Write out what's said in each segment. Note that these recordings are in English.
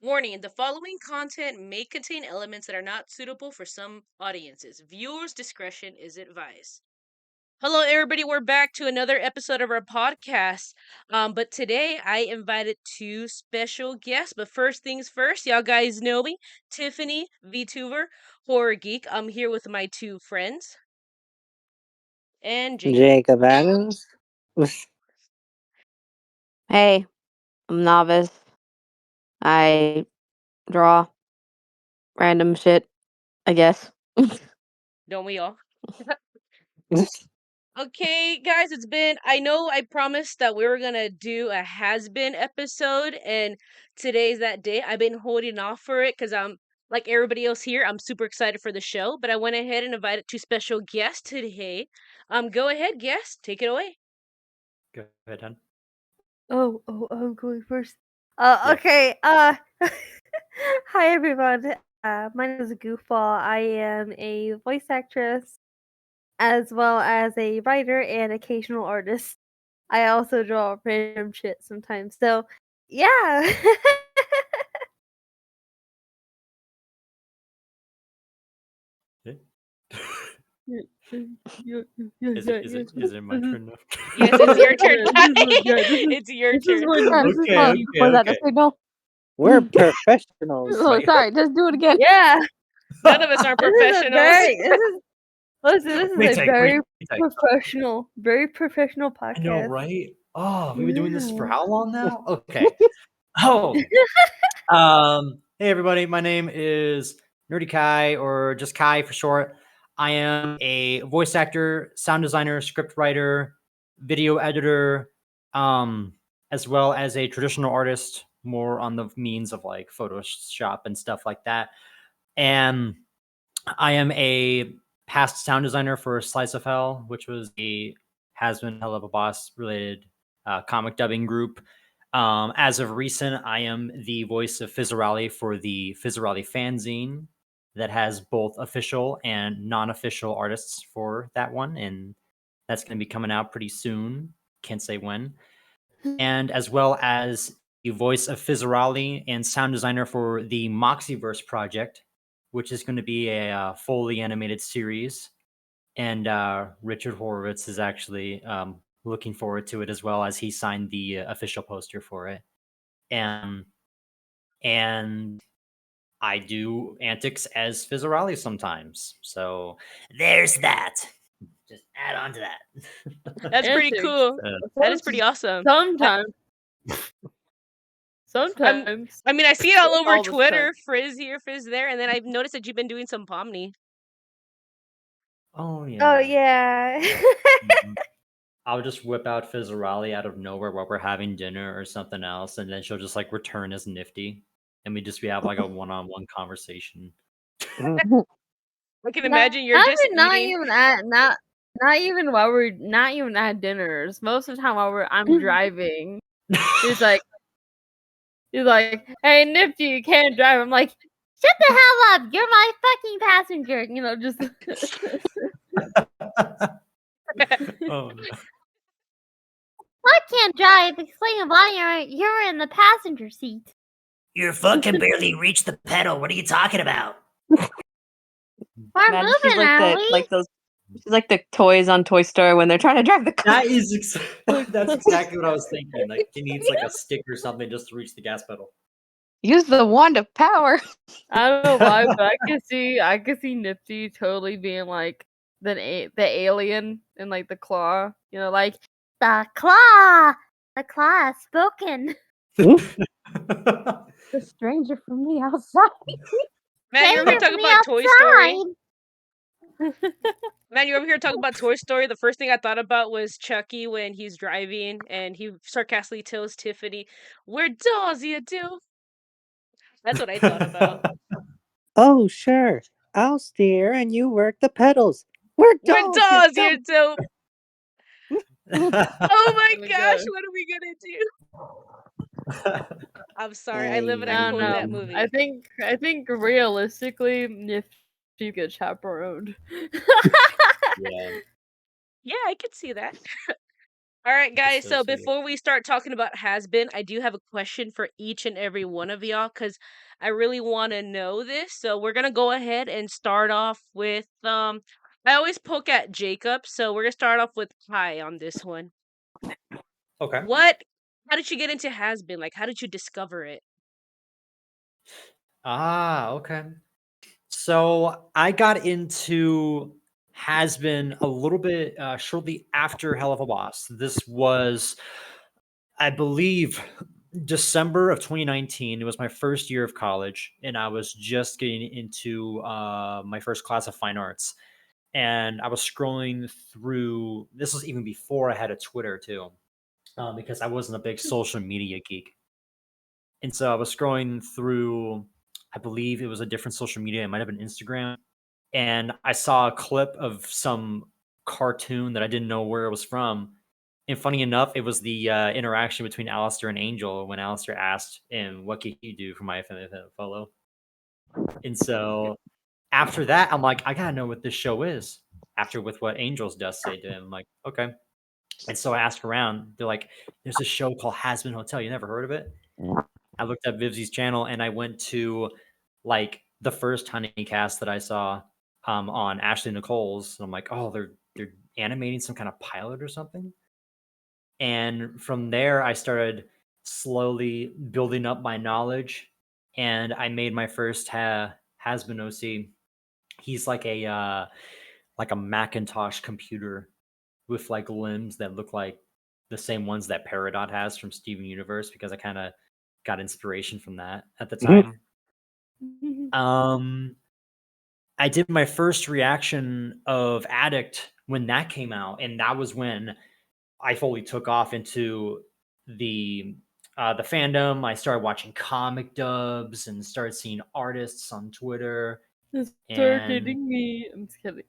Warning, the following content may contain elements that are not suitable for some audiences. Viewers' discretion is advised. Hello, everybody. We're back to another episode of our podcast. But today I invited two special guests. But first things first, y'all guys know me, Tiffany, Vtuber, horror geek. I'm here with my two friends and Jacob. Jacob Adams. Hey, I'm novice. I draw random shit, I guess. Don't we all? Okay, guys, I know I promised that we were gonna do a has-been episode, and today's that day. I've been holding off for it because I'm like everybody else here. I'm super excited for the show, but I went ahead and invited two special guests today. Go ahead, guests, take it away. Go ahead, Hun. I'm going first. Yeah. Okay. Hi everyone. My name is Goofball. I am a voice actress, as well as a writer and occasional artist. I also draw random shit sometimes. So, yeah. Is it my turn now? Yes, it's your turn. It's It's your this is turn. when- This is Okay, how okay, you put that okay. signal. We're professionals. Oh, sorry, just do it again. Yeah. None of us are professionals. This is Retake, a very retake. very professional podcast. I know, right? Oh, we've been doing this for Yeah. how long now? Okay. Hey everybody, my name is Nerdy Kai, or just Kai for short. I am a voice actor, sound designer, script writer, video editor, as well as a traditional artist, more on the means of like Photoshop and stuff like that. And I am a past sound designer for Slice of Hell, which was a Hazbin Hell of a Boss related comic dubbing group. As of recent, I am the voice of Fizzarali for the Fizzarali fanzine that has both official and non-official artists for that one, and that's going to be coming out pretty soon. Can't say when. And as well as the voice of Fizzarali and sound designer for the Moxieverse project, which is going to be a fully animated series. And Richard Horowitz is actually looking forward to it as well, as he signed the official poster for it. And I do antics as Fizzarali sometimes. So there's that. Just add on to that. That's pretty Antics. cool. That is pretty awesome. Sometimes. Sometimes. I mean, I see it all over All the Twitter, Frizz here, Frizz there, and then I've noticed that you've been doing some Pomni. Oh yeah. Oh yeah. Mhm. I'll just whip out Fizzarali out of nowhere while we're having dinner or something else, and then she'll just like return as Nifty, and we have like a one-on-one conversation. I can imagine you're just not eating. even at not even at dinners. Most of the time while I'm driving, he's like, "Hey Nifty, you can't drive." I'm like, "Shut the hell up! You're my fucking passenger." You know, just Oh, no. I can't drive. Explain why you're in the passenger seat. You fucking barely reached the pedal. What are you talking about? We're Imagine she's moving, like are the we? like those. She's like the toys on Toy Story when they're trying to drive the car. That is that's exactly what I was thinking. Like she needs like a stick or something just to reach the gas pedal. Use the wand of power. I don't know why, but I could see Nifty totally being like the alien in like the claw. You know, like the claw has spoken. The stranger from the outside. Man, you ever hear talking about Toy Story? Man, you ever hear talking about Toy Story? The first thing I thought about was Chucky when he's driving and he sarcastically tells Tiffany, "Where does you do?" That's what I thought about. Oh, sure. I'll steer and you work the pedals. Where Where does does you you do? Oh my Oh my gosh, God. what are we gonna do? I'm sorry, I live and I I don't quote know. that movie. I think realistically, if you get chaperoned. Yeah. Yeah, I could see that. All right, guys. So Dissociate. before we start talking about Hazbin, I do have a question for each and every one of y'all because I really want to know this. So we're gonna go ahead and start off with I always poke at Jacob, so we're gonna start off with Kai on this one. Okay. What? How did you get into Hazbin? Like, how did you discover it? Okay. So I got into Has Been a little bit shortly after Hell of a Boss. This was, I believe, December of 2019. It was my first year of college, and I was just getting into my first class of fine arts. And I was scrolling through. This was even before I had a Twitter too, because I wasn't a big social media geek. And so I was scrolling through, I believe it was a different social media. It might have been Instagram. And I saw a clip of some cartoon that I didn't know where it was from. And funny enough, it was the interaction between Alistair and Angel when Alistair asked him, "What can you do for my fellow?" And so after that, I'm like, I gotta know what this show is. After with what Angels does say to him, I'm like, okay. And so I asked around. They're like, "There's a show called Hazbin Hotel. You never heard of it?" I looked up Vivzi's channel and I went to like the first Honeycast that I saw on Ashley Nicole's. And I'm like, oh, they're animating some kind of pilot or something. And from there, I started slowly building up my knowledge, and I made my first Hasbin OC. He's like a Macintosh computer with like limbs that look like the same ones that Peridot has from Steven Universe because I kind of got inspiration from that at the time. Um, I did my first reaction of Addict when that came out, and that was when I fully took off into the fandom. I started watching comic dubs and started seeing artists on Twitter. Start And dating me. I'm just kidding.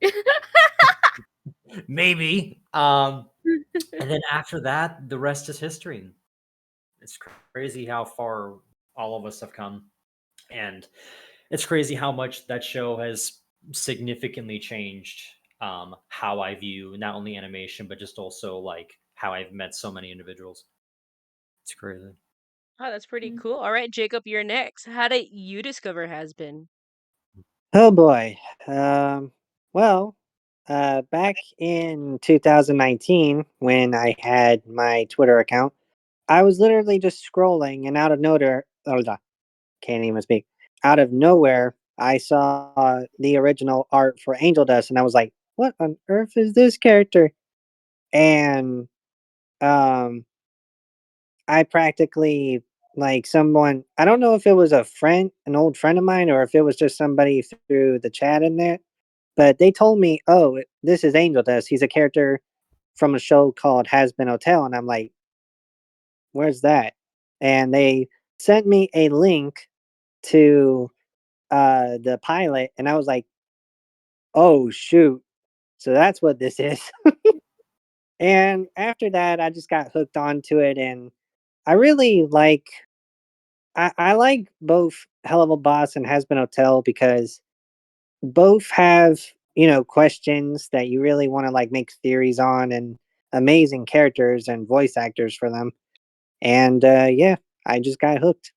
maybe. And then after that, the rest is history. It's crazy how far all of us have come. And it's crazy how much that show has significantly changed how I view not only animation, but just also like how I've met so many individuals. It's crazy. Oh, that's pretty cool. All right, Jacob, you're next. How did you discover Hazbin? Oh boy. Well, back in 2019, when I had my Twitter account, I was literally just scrolling, and out of nowhere, can't even speak. Out of nowhere, I saw the original art for Angel Dust, and I was like, "What on earth is this character?" And um, I practically like someone. I don't know if it was a friend, an old friend of mine, or if it was just somebody through the chat in there. But they told me, "Oh, this is Angel Dust. He's a character from a show called Has Been Hotel." And I'm like, "Where's that?" And they sent me a link to the pilot, and I was like, "Oh shoot!" So that's what this is. And after that, I just got hooked onto it, and I really like. I like both Hell of a Boss and Has Been Hotel because both have, questions that you really want to like make theories on, and amazing characters and voice actors for them. And yeah, I just got hooked.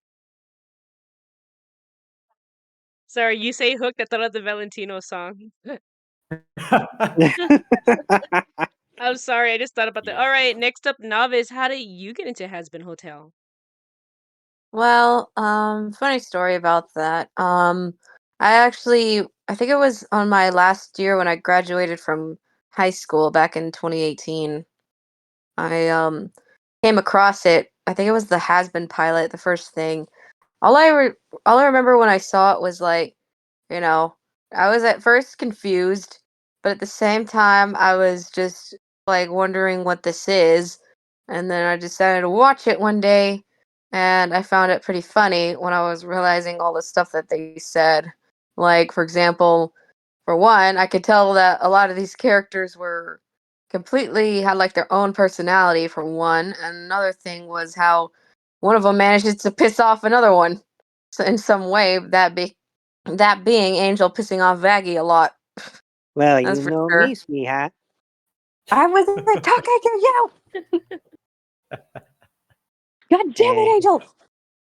Sorry, you say hooked. I thought of the Valentino song. I'm sorry, I just thought about that. Yeah. All right, next up, Novice. How did you get into Hazbin Hotel? Well, funny story about that. I think it was on my last year when I graduated from high school back in 2018. I came across it. I think it was the Has Been pilot, the first thing. All I re- all I remember when I saw it was like, you know, I was at first confused, but at the same time I was just like wondering what this is. And then I decided to watch it one day and I found it pretty funny when I was realizing all the stuff that they said. Like for example, for one, I could tell that a lot of these characters were completely had like their own personality for one, and another thing was how one of them manages to piss off another one so in some way, that being Angel pissing off Vaggie a lot. Well, That's you for know sure. me, sweetheart. I wasn't talking to you. God damn it, Angel!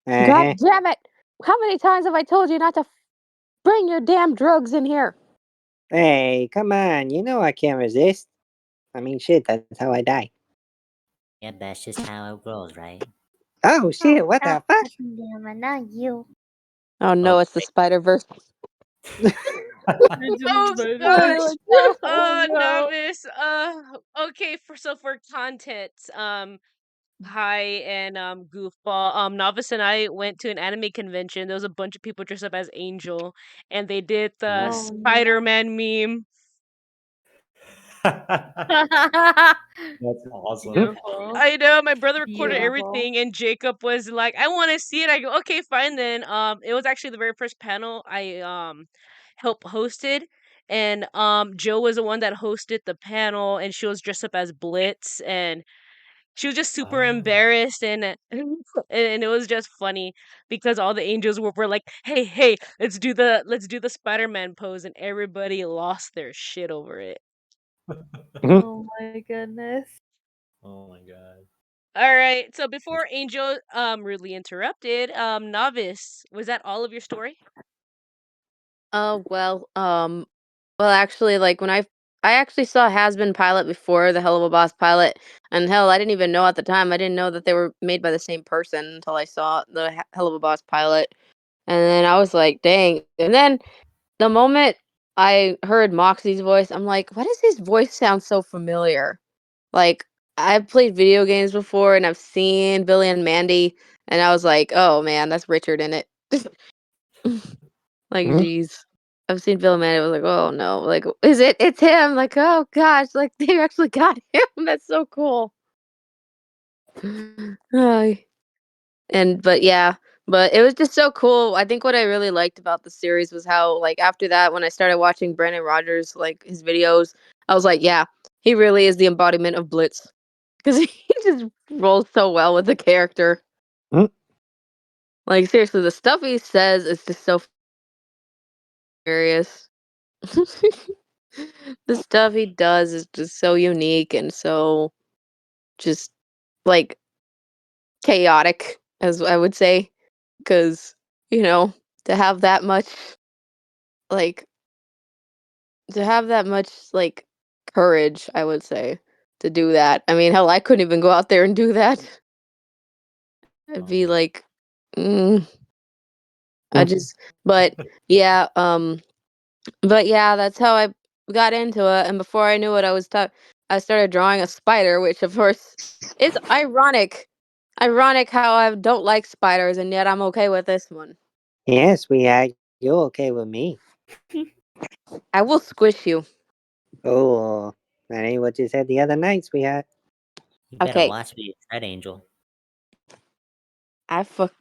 God damn it! How many times have I told you not to bring your damn drugs in here? Hey, come on. You know I can't resist. I mean, shit, that's how I die. Yeah, that's just how it goes, right? Oh, shit, what the Stop fuck? touching them, and not you. Oh no, Oh. it's the Spider Verse. Oh gosh. no. Novice. Okay, for content, Hi and Goofball. Novice and I went to an anime convention. There was a bunch of people dressed up as Angel, and they did the Nice. Oh no. Spider-Man meme. That's awesome. Beautiful. I know my brother recorded Beautiful. everything, and Jacob was like, "I want to see it." I go, "Okay, fine then." It was actually the very first panel I helped hosted, and Joe was the one that hosted the panel, and she was dressed up as Blitz, and she was just super Oh. embarrassed, and it was just funny because all the angels were like, "Hey, let's do the Spider-Man pose," and everybody lost their shit over it. Oh my goodness. Oh my god. All right. So before Angel rudely interrupted, Novice, was that all of your story? Oh well, actually, like when I actually saw Hazbin pilot before the Hell of a Boss pilot, and hell, I didn't even know at the time. I didn't know that they were made by the same person until I saw the Hell of a Boss pilot, and then I was like, dang. And then the moment I heard Moxie's voice, I'm like, why does his voice sound so familiar? Like I've played video games before, and I've seen Billy and Mandy, and I was like, oh man, that's Richard in it. Like, geez. I've seen Bill and Mandy, I was like, "Oh, no." Like, is it? It's him. Like, oh gosh, like, they actually got him. That's so cool. Ay. But yeah, but it was just so cool. I think what I really liked about the series was how, like, after that, when I started watching Brandon Rogers, like, his videos, I was like, yeah, he really is the embodiment of Blitz. Because he just rolls so well with the character. Mm. Like, seriously, the stuff he says is just so hilarious. The stuff he does is just so unique and so just like chaotic, as I would say, because to have that much like to have that much like courage, I would say, to do that. I mean, hell, I couldn't even go out there and do that. I'd be Oh. like, mm, I Mm. just, but yeah, But yeah, that's how I got into it, and before I knew it, I started drawing a spider, which of course is ironic. Ironic how I don't like spiders, and yet I'm okay with this one. Yes, sweetheart. You're okay with me. I will squish you. Oh, that ain't what you said the other night, sweetheart. You better Okay, watch what you said, Angel. I fuck.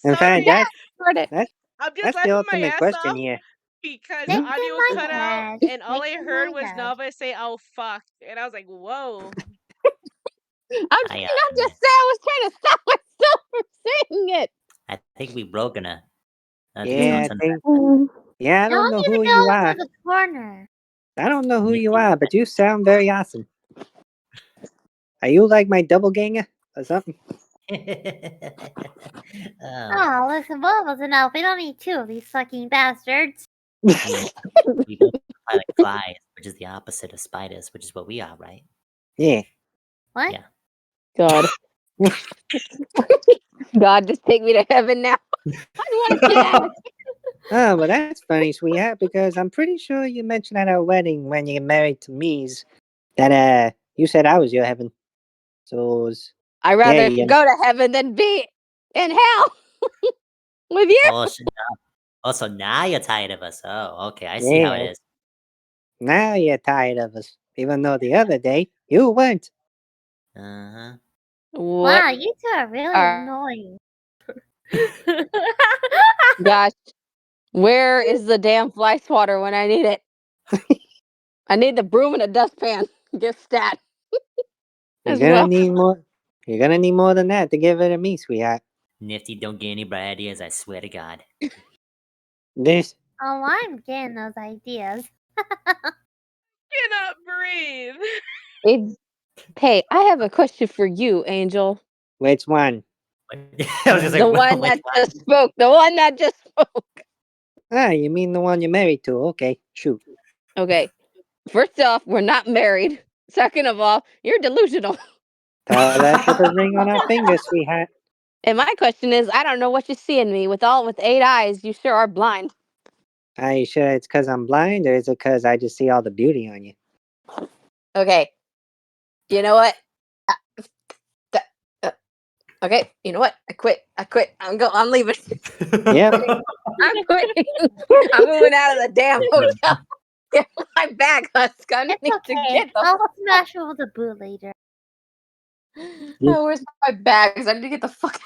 In fact, Sorry, Credit. that's I'm just that's the laughing my ultimate ass question off here. because the Stick in audio my cut out, head. and all Stick I in heard my was head. Nava say, "Oh fuck," and I was like, "Whoa." I'm I trying not to say. I was trying to stop myself from saying it. I think we broken it. I think Yeah, someone I turned think. Mm. Yeah, I Y'all don't know need who to you go are. into the corner. I don't know who Me you too. are, but you sound very awesome. Are you like my doppelganger or something? Oh, Oh, listen, one of us enough. We don't need two of these fucking bastards. I mean, we both fly like flies, which is the opposite of spiders, which is what we are, right? Yeah. What? Yeah. God, God, just take me to heaven now. I want to get out of Oh, well, that's funny, sweetheart, because I'm pretty sure you mentioned at our wedding when you get married to me's that you said I was your heaven. So I'd yeah, rather yeah. go to heaven than be in hell with you. Oh, so now you're tired of us. Oh, okay. I see how it Yeah. is. Now you're tired of us, even though the other day you weren't. Uh-huh. What Wow, you two are really are annoying. gosh? Where is the damn fly swatter when I need it? I need the broom and a dustpan. Get stat You're as gonna well. need more. You're gonna need more than that to give it to me, sweetheart. Nifty, don't get any bright ideas, I swear to God. This Oh, I'm getting those ideas. Cannot breathe. Hey, I have a question for you, Angel. which one? I was gonna say, The one which that just spoke. The one that just spoke. Ah, you mean the one you're married to? Okay, shoot. Okay. First off, we're not married. Second of all, you're delusional. Tell that to the ring on our finger, sweetheart. And my question is, I don't know what you see in me. With 8 eyes, you sure are blind. Are you sure it's because I'm blind, or is it because I just see all the beauty on you? Okay. You know what? Okay. You know what? I quit. I'm leaving. Yep. I'm quitting. I'm moving out of the damn hotel. Get my bag, Husk. I need It's to okay. get the I'll fuck. smash it with a boot later. Oh, where's my bags? I need to get the fuck.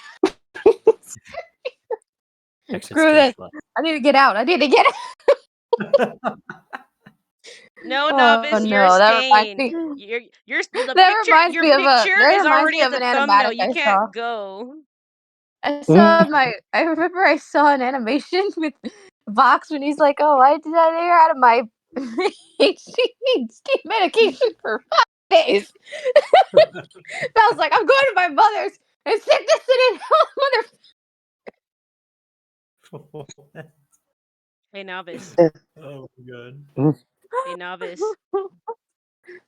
Exit Screw this. stage left. I need to get out. I need to get out. No, Oh Novice, you're no, that reminds staying. me. You're the That picture. reminds Your me of a. picture That is reminds already me at of the an thumbnail. animatic You I saw. can't go. I saw my. I remember I saw an animation with Vox when he's like, "Oh, I did that air out of my ADHD medication for 5 days." I was like, "I'm going to my mother's and stick this in mother." Hey, Novice. Oh my God. Hey, Novice.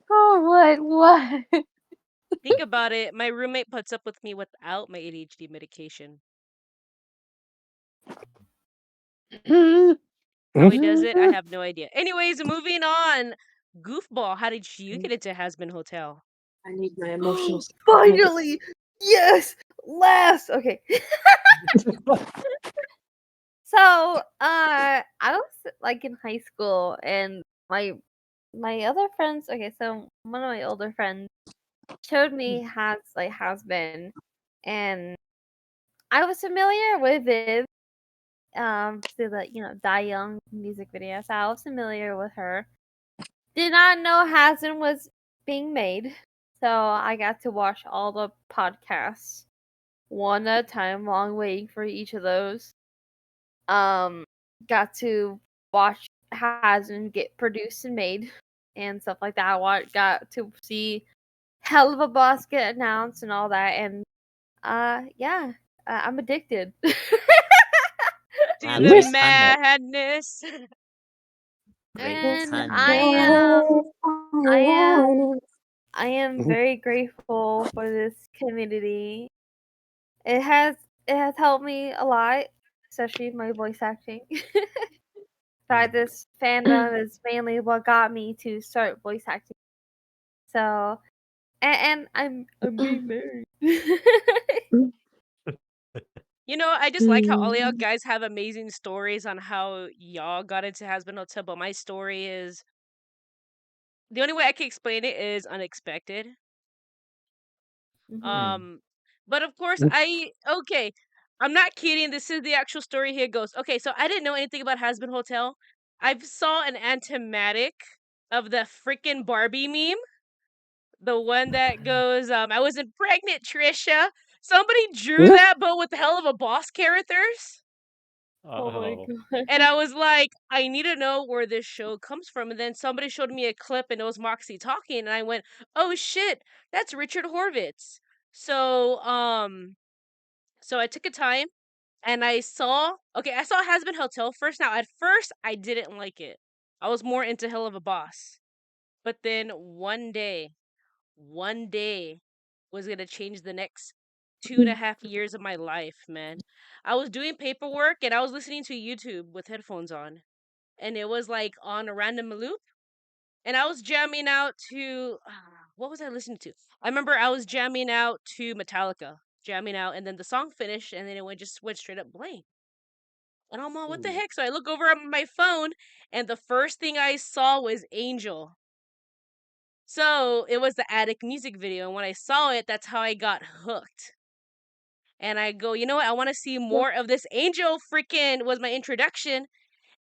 Oh, what? Think about it. My roommate puts up with me without my ADHD medication. How he does it, I have no idea. Anyways, moving on. Goofball, how did you get into Hazbin Hotel? I need my emotional support. Finally! Yes! Last! Okay. So, I was like in high school, and my other friends. Okay, so one of my older friends showed me has been, and I was familiar with Viv. So the Die Young music video. So I was familiar with her. Did not know Hasbin was being made, so I got to watch all the podcasts one at a time while I'm waiting for each of those. Got to watch Hasbin get produced and made and stuff like that. Got to see Hell of a Boss get announced and all that, and yeah, I'm addicted. To Wow, the great content. madness. Great And content. I am very grateful for this community. It has helped me a lot, especially my voice acting. But this fandom is mainly what got me to start voice acting. So, and I'm being married. I just like how all y'all guys have amazing stories on how y'all got into Hazbin Hotel, but my story is the only way I can explain it is unexpected. But of course I'm not kidding. This is the actual story. Here goes. Okay, so I didn't know anything about Hazbin Hotel. I saw an animatic of the freaking Barbie meme. The one that goes, I wasn't pregnant, Trisha. Somebody drew that, but with Hell of a Boss characters. Oh my god. And I was like, I need to know where this show comes from. And then somebody showed me a clip and it was Moxie talking. And I went, oh shit, that's Richard Horvitz. So I took a time and I saw Hazbin Hotel first. Now, at first, I didn't like it. I was more into Hell of a Boss. But then one day was going to change the next 2.5 years of my life, man. I was doing paperwork and I was listening to YouTube with headphones on. And it was like on a random loop. And I was jamming out to, what was I listening to? I remember I was jamming out to Metallica. Jamming out. And then the song finished and then it just went straight up blank. And I'm all, what the heck? So I look over at my phone and the first thing I saw was Angel. So it was the Attic music video. And when I saw it, that's how I got hooked. And I go, you know what? I want to see more of this. Angel freaking was my introduction.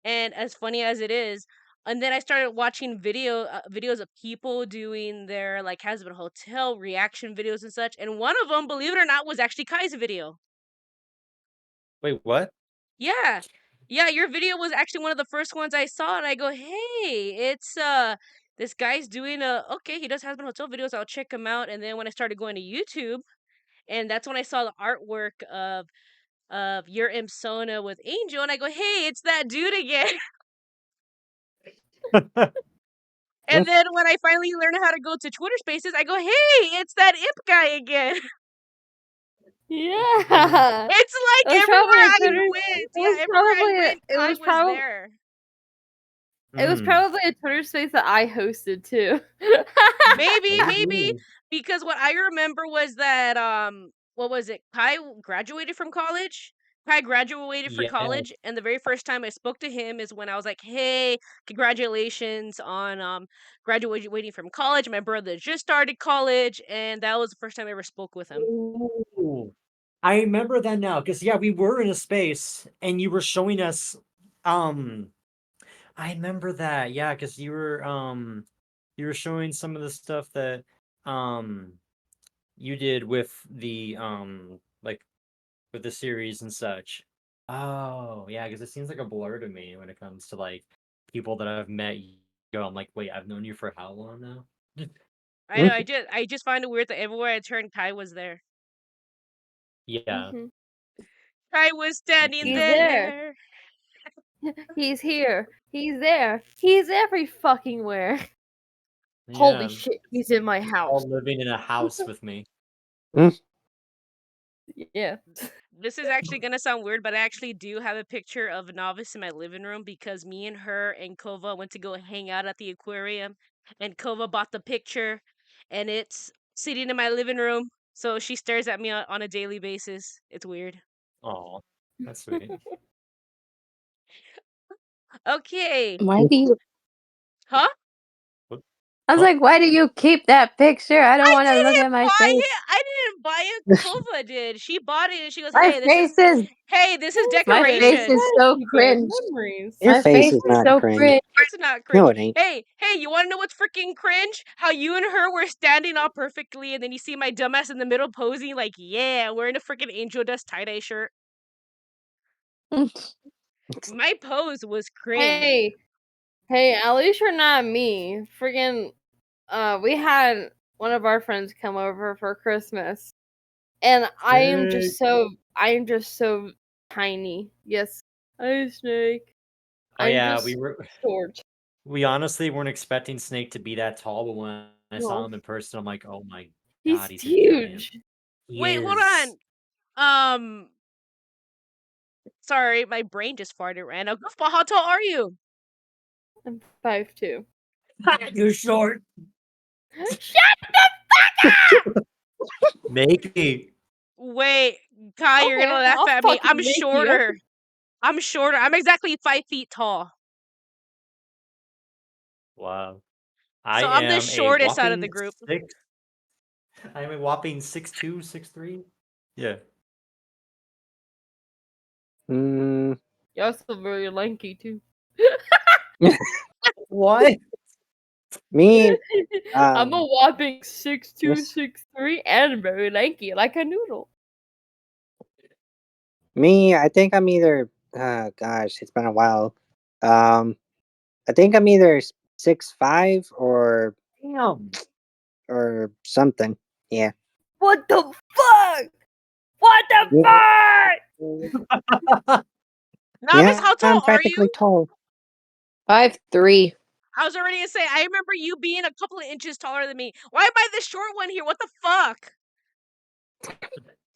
And as funny as it is, and then I started watching videos of people doing their like Hazbin Hotel reaction videos and such. And one of them, believe it or not, was actually Kai's video. Wait, what? Yeah. Yeah, your video was actually one of the first ones I saw, and I go, "Hey, it's this guy's doing okay, he does Hazbin Hotel videos. I'll check him out." And then when I started going to YouTube, and that's when I saw the artwork of your Sona with Angel, and I go, "Hey, it's that dude again." And then when I finally learned how to go to Twitter Spaces, I go, "Hey, it's that Imp guy again." Yeah. It's It like was everywhere probably a I Twitter. went. Yeah, everywhere I went, Kai was there. It was Mm. probably a Twitter space that I hosted too. Maybe because what I remember was that what was it? Kai graduated from college. Kai graduated from Yeah. college, and the very first time I spoke to him is when I was like, "Hey, congratulations on graduating from college. My brother just started college," and that was the first time I ever spoke with him. Ooh. I remember that now, because yeah, we were in a space and you were showing us I remember that, yeah, because you were showing some of the stuff that you did with the like with the series and such. Oh, yeah, because it seems like a blur to me when it comes to like people that I've met. I'm like, wait, I've known you for how long now? I know. I just find it weird that everywhere I turned, Kai was there. Yeah. Mhm. Kai was standing He's there. there. He's here. He's there. He's every fucking where. Yeah. Holy shit, he's in my house. All living in a house with me. Yeah. This is actually gonna sound weird, but I actually do have a picture of Novice in my living room because me and her and Kova went to go hang out at the aquarium, and Kova bought the picture, and it's sitting in my living room. So she stares at me on a daily basis. It's weird. Oh, that's sweet. Okay. Why do you? Huh? I was like, why do you keep that picture? I don't I want to look didn't at my buy face. it. I didn't buy it. Kova did. She bought it and she goes, My "Hey, face is What my is face decoration." is that? so You good cringe. memories. Your My face face is is not so cringe. cringe. It's not No, cringe. it ain't. Hey, you want to know what's freaking cringe? How you and her were standing all perfectly, and then you see my dumbass in the middle posing like, yeah, wearing a freaking angel dust tie-dye shirt. My pose was cringe. Hey, at least you're not me. Friggin' we had one of our friends come over for Christmas. And I am just so tiny. Yes. Hi, Snake. Oh I'm yeah, just short. we honestly weren't expecting Snake to be that tall, but when I saw No. him in person, I'm like, oh my He's god, he's a giant. huge. He Wait, hold is. on. Sorry, my brain just farted right now. Goofball, how tall are you? I'm 5'2". You're short. Shut Make me. Wait, Kai, you're Okay, gonna laugh I'll at me. fucking make you. I'm shorter. I'm exactly 5 feet tall. Wow. So I I'm the am a shortest out of the whopping group. 6. I am a whopping 6'2", 6'3". Yeah. Mm, You're also very lanky too. What? me, I'm a whopping 6'2", yes, 6'3", and very lanky, like a noodle. me. I think I'm either. Gosh, it's been a while. Um, I think I'm either 6'5" Damn. or something. Yeah. What the fuck? What the fuck? Novice, Yeah, how I'm tall are practically you? tall. 5'3". I was already gonna say, I remember you being a couple of inches taller than me. Why am I the short one here? What the fuck?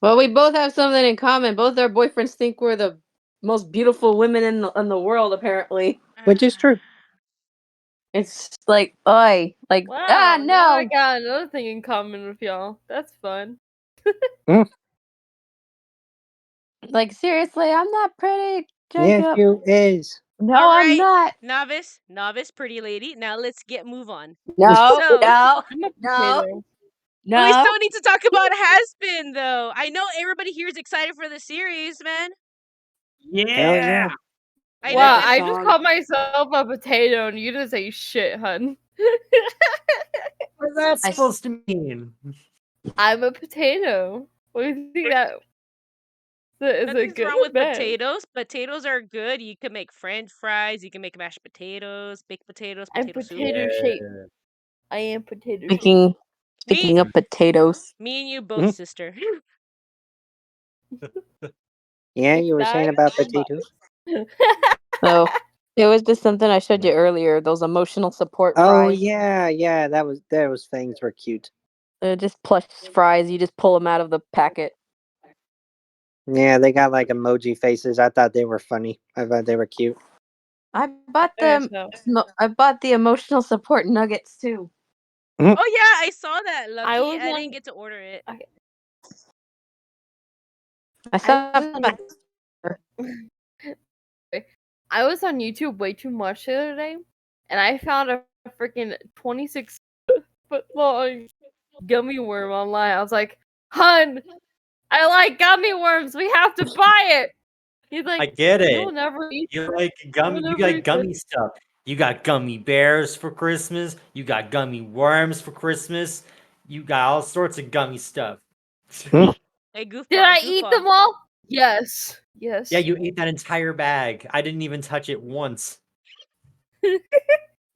Well, we both have something in common. Both our boyfriends think we're the most beautiful women in the world. Apparently, Which is true. it's like, oi, like, Wow, now I no. got another thing in common with y'all. That's fun. Like, seriously, I'm not pretty, Yes, Jacob. you is. No, All I'm right, not. novice, pretty lady. Now let's move on. No, So, no, I'm a no, potato. but we no. still need to talk about Hazbin, though. I know everybody here is excited for the series, man. Hell yeah. Yeah. I know, Wow, That's a and I just song. called myself a potato and you didn't say shit, hun. What's that I s- supposed to mean? I'm a potato. What do you think that? Is it Nothing's good wrong or with bad? potatoes. Potatoes are good. You can make French fries. You can make mashed potatoes, baked potatoes, I'm potato soup. potato shaped. Yeah. I am potato shaped. Speaking Me, speaking of potatoes, me and you both, Mhm. sister. Yeah, you were saying Nice. about potatoes. oh, it was just something I showed you earlier. Those emotional support Oh fries. yeah, those things were cute. They're just plush fries. You just pull them out of the packet. Yeah, they got like emoji faces. I thought they were funny. I thought they were cute. I bought There's them. no. I bought the emotional support nuggets too. Mhm. Oh yeah, I saw that. I Lucky, was I on. didn't get to order it. Okay, I I saw was them at I was on YouTube way too much the other day, and I found a freaking 26-foot long gummy worm online. I was like, "Hun, I like gummy worms. We have to buy it." He's I like, get "You'll it. never eat. You like You'll you never like eat this." gummy stuff. You got gummy bears for Christmas. You got gummy worms for Christmas. You got all sorts of gummy stuff. Hmm. Hey, Did goofball, I eat goofball. them all? Yes. Yes. Yeah, you ate that entire bag. I didn't even touch it once. That's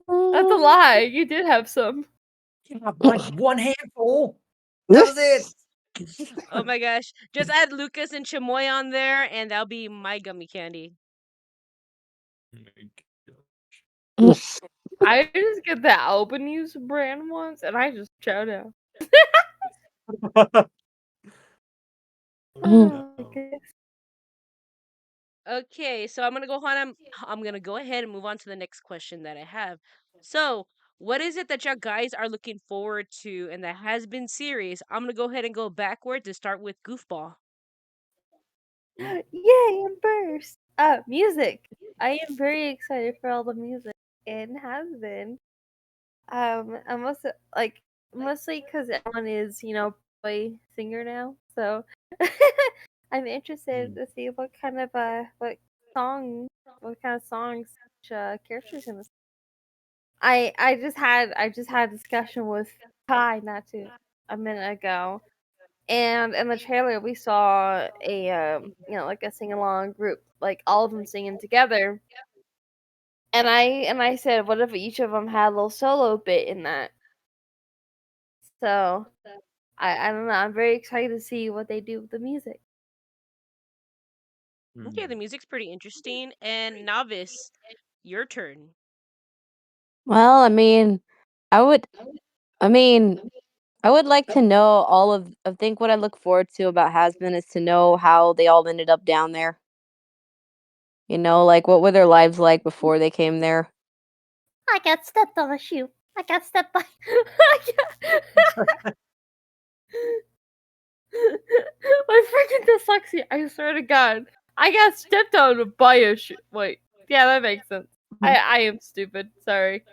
a lie. You did have some. Yeah, like one handful. That was it. Oh my gosh, just add Lucas and Chamoy on there, and that'll be my gummy candy. I just get the Albanese brand ones, and I just chow down. No. Oh, goodness. Okay, so I'm gonna go ahead and move on to the next question that I have. So, what is it that you guys are looking forward to in the Has Been series? I'm gonna go ahead and go backward to start with Goofball. Yay, and burst! Music. I am very excited for all the music. It has been. I'm also like mostly because Ellen is, boy singer now, so I'm interested to see what kind of songs characters gonna. I just had a discussion with Kai not too a minute ago, and in the trailer we saw a like a sing along group, like all of them singing together. And I said, what if each of them had a little solo bit in that? So I don't know. I'm very excited to see what they do with the music. Okay, the music's pretty interesting. And Novice, your turn. Well, I would. I mean, I would like to know all of. I think what I look forward to about Hasbin is to know how they all ended up down there. Like what were their lives like before they came there? I got stepped on a shoe. I got stepped by. My freaking dyslexia! I swear to God, I got stepped on by a shoe. Wait, yeah, that makes sense. I am stupid. Sorry.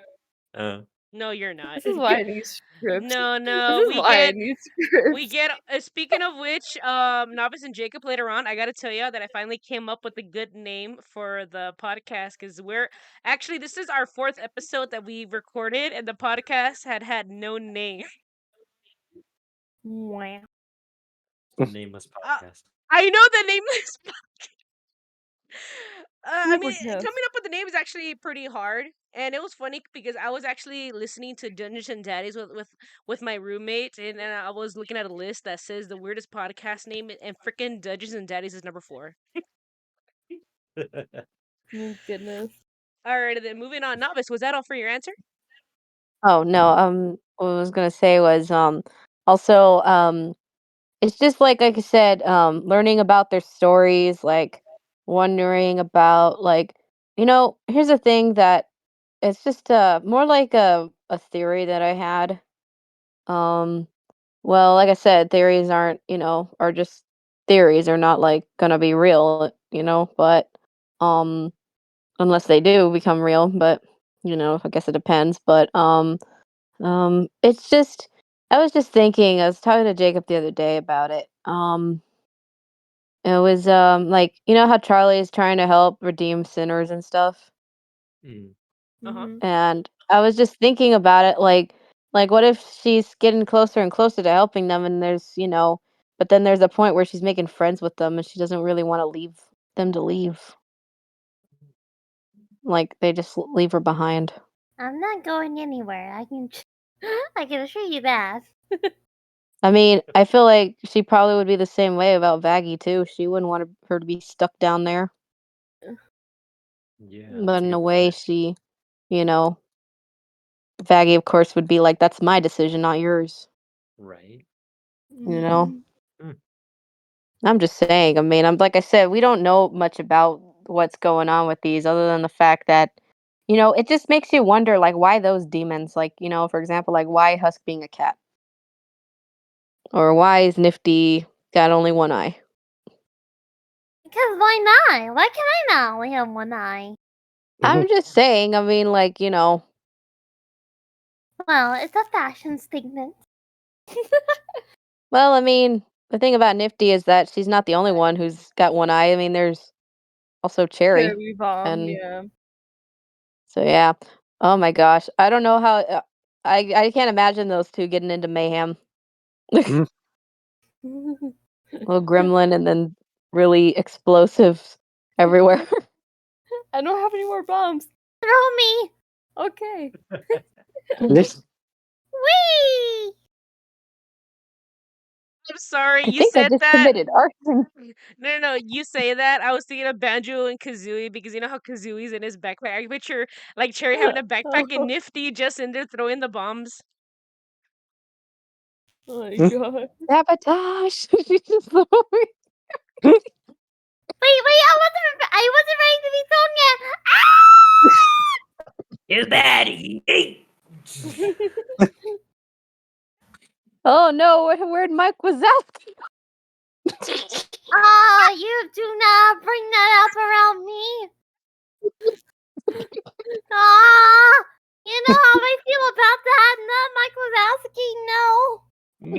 No, you're not. This is why I need scripts. No, This no, is why I need we scripts. get. Speaking of which, Novice and Jacob later on, I gotta tell you that I finally came up with a good name for the podcast because this is our fourth episode that we recorded, and the podcast had no name. Wow. Nameless Uh, podcast. I know the nameless. I mean, Nobody knows. coming up with the name is actually pretty hard, and it was funny because I was actually listening to Dungeons and Daddies with my roommate, and then I was looking at a list that says the weirdest podcast name, and freaking Dungeons and Daddies is number 4. Oh, goodness. All right, then moving on. Novice, was that all for your answer? Oh no. What I was gonna say was also it's just like I said, learning about their stories, like wondering about here's a thing that it's just more like a theory that I had. Um well, like I said, theories are just theories, are not like gonna be real, but um unless they do become real, but I guess it depends. But it's just I was just thinking, I was talking to Jacob the other day about it. It was like how Charlie is trying to help redeem sinners and stuff. Uh huh. Mhm. And I was just thinking about it, like what if she's getting closer and closer to helping them, and there's but then there's a point where she's making friends with them and she doesn't really want to leave them to leave. Like they just leave her behind. I'm not going anywhere. I can assure you that. I mean, I feel like she probably would be the same way about Vaggie too. She wouldn't want her to be stuck down there. Yeah. But that's in a good way, point. she, Vaggie, of course, would be like, "That's my decision, not yours." Right. You know. Mm. I'm just saying. I mean, I'm like I said, we don't know much about what's going on with these, other than the fact that, it just makes you wonder, like, why those demons? Like, for example, like why Husk being a cat, or why is Nifty got only one eye? Because why not? Why can I not only have one eye? I'm just saying. I mean, like, Well, it's a fashion statement. Well, I mean, the thing about Nifty is that she's not the only one who's got one eye. I mean, there's also Cherry, Cherry bomb, and yeah. so yeah. Oh my gosh, I don't know how. I can't imagine those two getting into mayhem. Little gremlin and then really explosive everywhere. I don't have any more bombs. Throw me! Okay. This Whee! I'm sorry, I you think I said just that. committed arson. No. You say that. I was thinking of Banjo and Kazooie because you know how Kazooie's in his backpack. I picture like Cherry having a backpack and Nifty just in there throwing the bombs. Oh my Hmm? god. Sabotage. Wait! I wasn't ready to be thrown yet. Too bad. Hey. Oh no! Where'd Mike Wazowski? Ah! You do not bring that up around me. Ah! You know how I feel about that, not Mike Wazowski. No.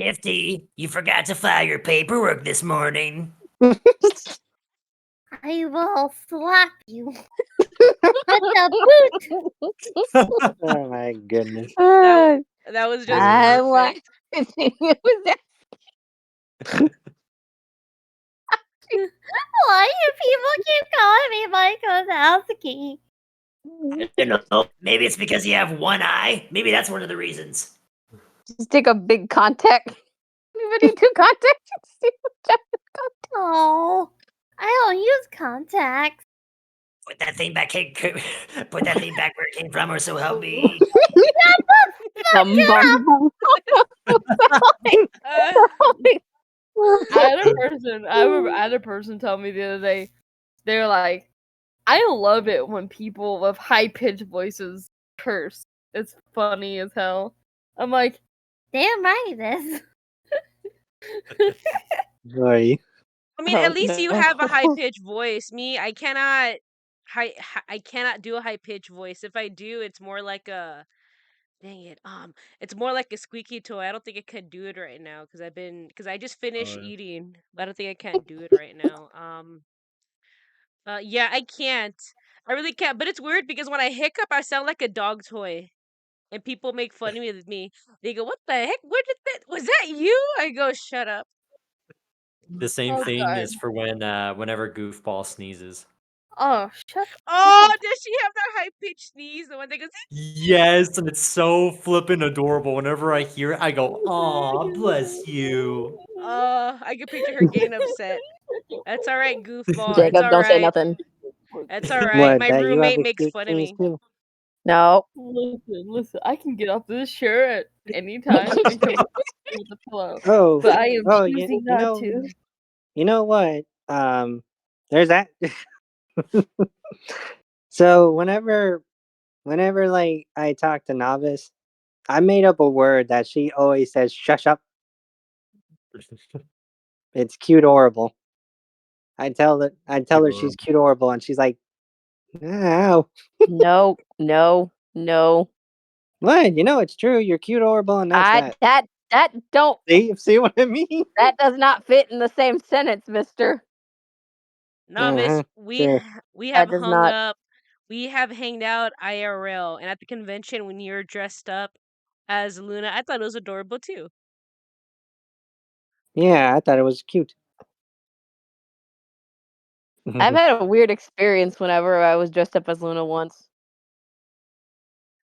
Nifty, you forgot to file your paperwork this morning. I will slap you with the boot. oh my goodness. That was just I want perfect. Why do people keep calling me Mike Wazowski? I don't know. Maybe it's because you have one eye. Maybe that's one of the reasons. Just take a big contact. Anybody do contacts? Oh, I don't use contacts. Put that thing back. Put that thing back where it came from, or so help me. Bum, bum, bum. I had a person tell me the other day. They're like, I love it when people with high pitched voices curse. It's funny as hell. I'm like, Damn right it is. Sorry. I mean, Oh, at least you no. have a high pitched voice. Me, I cannot I cannot do a high pitched voice. If I do, it's more like a dang it. It's more like a squeaky toy. I don't think I could do it right now because I just finished eating. But I don't think I can't do it right now. Yeah, I can't. I really can't. But it's weird because when I hiccup, I sound like a dog toy. And people make fun of me with me. They go, "What the heck? Where did that? Was that you?" I go, "Shut up." The same Oh thing god. is for whenever Goofball sneezes. Oh, shut Oh, Oh. does she have that high pitched sneeze? The one that goes. Yes, and it's so flippin' adorable. Whenever I hear it, I go, "Aw, bless you." I can picture her getting upset. That's all right, goofball. It's Jacob, all don't say right. nothing. It's all right. What? My That you have roommate a makes cute fun of sneeze me. too? No. Listen. I can get off this chair at any time and come with a pillow, Oh, but I am oh, choosing not to. you know what? There's that. So whenever like I talk to Novice, I made up a word that she always says, "Shush up." It's cute horrible. I tell her she's cute horrible, and she's like, "Ow." No. What? You know it's true. You're cute horrible, and that's that. That don't See what I mean? that does not fit in the same sentence, mister. Novice, Sure. we have That does hung not. up. We have hanged out IRL, and at the convention when you're dressed up as Luna, I thought it was adorable too. Yeah, I thought it was cute. I've had a weird experience whenever I was dressed up as Luna once.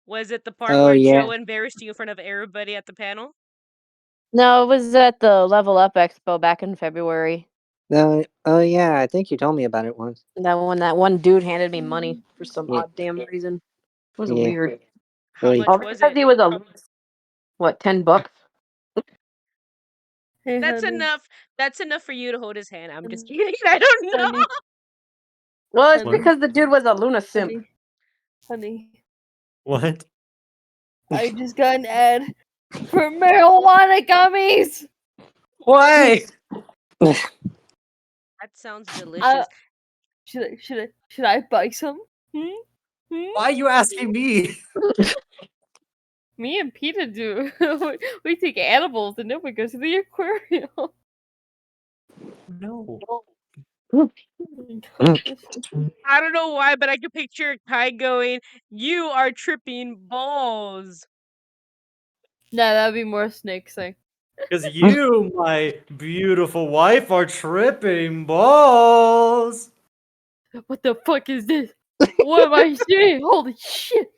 Was it the part Oh where yeah. Joe embarrassed you in front of everybody at the panel? No, it was at the Level Up Expo back in February. No. Oh yeah. I think you told me about it once. That one dude handed me money for some Yeah. odd damn reason. It was Yeah. weird. How Really. much All was because it? he was a what, $10? Hey, That's honey. enough. That's enough for you to hold his hand. I'm just Honey. kidding. I don't know. Honey. Well, it's Honey. because the dude was a Luna simp. Honey. Honey. What? I just got an ad for marijuana gummies. Why? That sounds delicious. Should I buy some? Hmm? Hmm? Why are you asking me? Me and Peter do. we take animals and then we go to the aquarium. No. I don't know why, but I can picture Kai going, "You are tripping balls." Nah, that'd be more snake thing. Because you, my beautiful wife, are tripping balls. What the fuck is this? What am I seeing? Holy shit!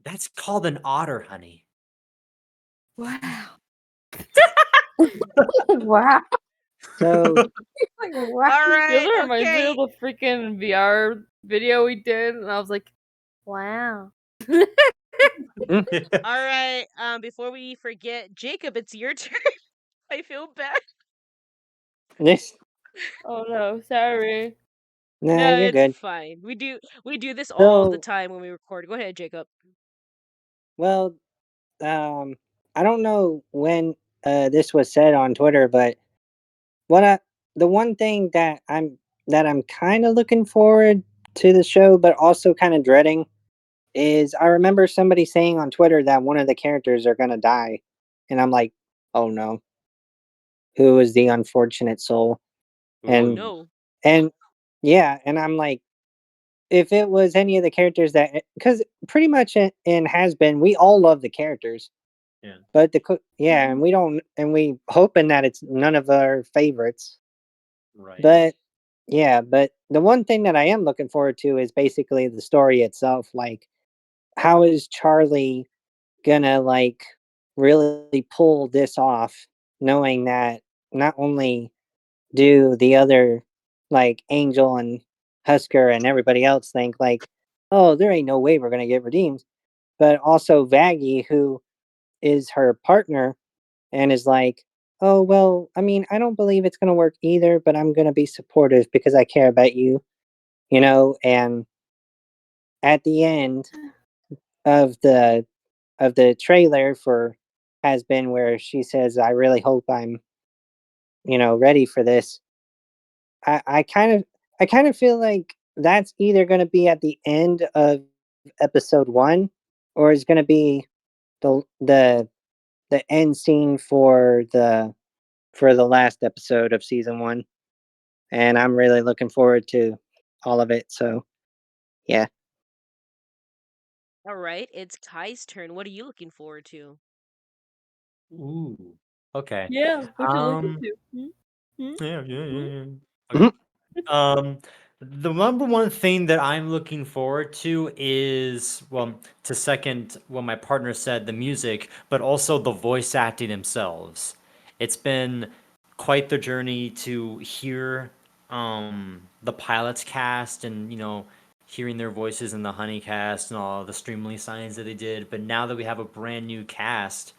That's called an otter, honey. Wow. Wow. So Wow. All The right, other reminds me okay. of the freaking VR video we did, and I was like, wow. All right. Before we forget, Jacob, it's your turn. I feel bad. this. Oh no, sorry. Nah, No, you're it's good. fine. We do this all the So time when we record. Go ahead, Jacob. well, I don't know when this was said on Twitter, but what I the one thing that I'm kind of looking forward to the show, but also kind of dreading is I remember somebody saying on Twitter that one of the characters are gonna die, and I'm like, oh no, who is the unfortunate soul? Oh And Ooh. no. and yeah, and I'm like, if it was any of the characters that, because pretty much in Has Been, we all love the characters, Yeah. but yeah, and we don't, and we hoping that it's none of our favorites. Right. But yeah, but the one thing that I am looking forward to is basically the story itself. Like, how is Charlie gonna like really pull this off, knowing that not only do the other like Angel and Husker and everybody else think like, oh, there ain't no way we're gonna get redeemed, but also Vaggie, who is her partner, and is like, oh well, I mean, I don't believe it's gonna work either, but I'm gonna be supportive because I care about you, and at the end of the trailer for Has Been, where she says, I really hope I'm, ready for this. I kind of feel like that's either going to be at the end of episode 1, or is going to be the end scene for the last episode of season 1, and I'm really looking forward to all of it. So yeah. All right, it's Kai's turn. What are you looking forward to? Ooh. Okay. Yeah, what you looking Um. to? Hmm? Hmm? Yeah. Yeah. Hmm? Yeah. Yeah. Okay. Um. The number one thing that I'm looking forward to is, well, to second what my partner said, the music, but also the voice acting themselves. It's been quite the journey to hear the pilots cast and, hearing their voices in the honey cast and all the streamly signs that they did. But now that we have a brand new cast,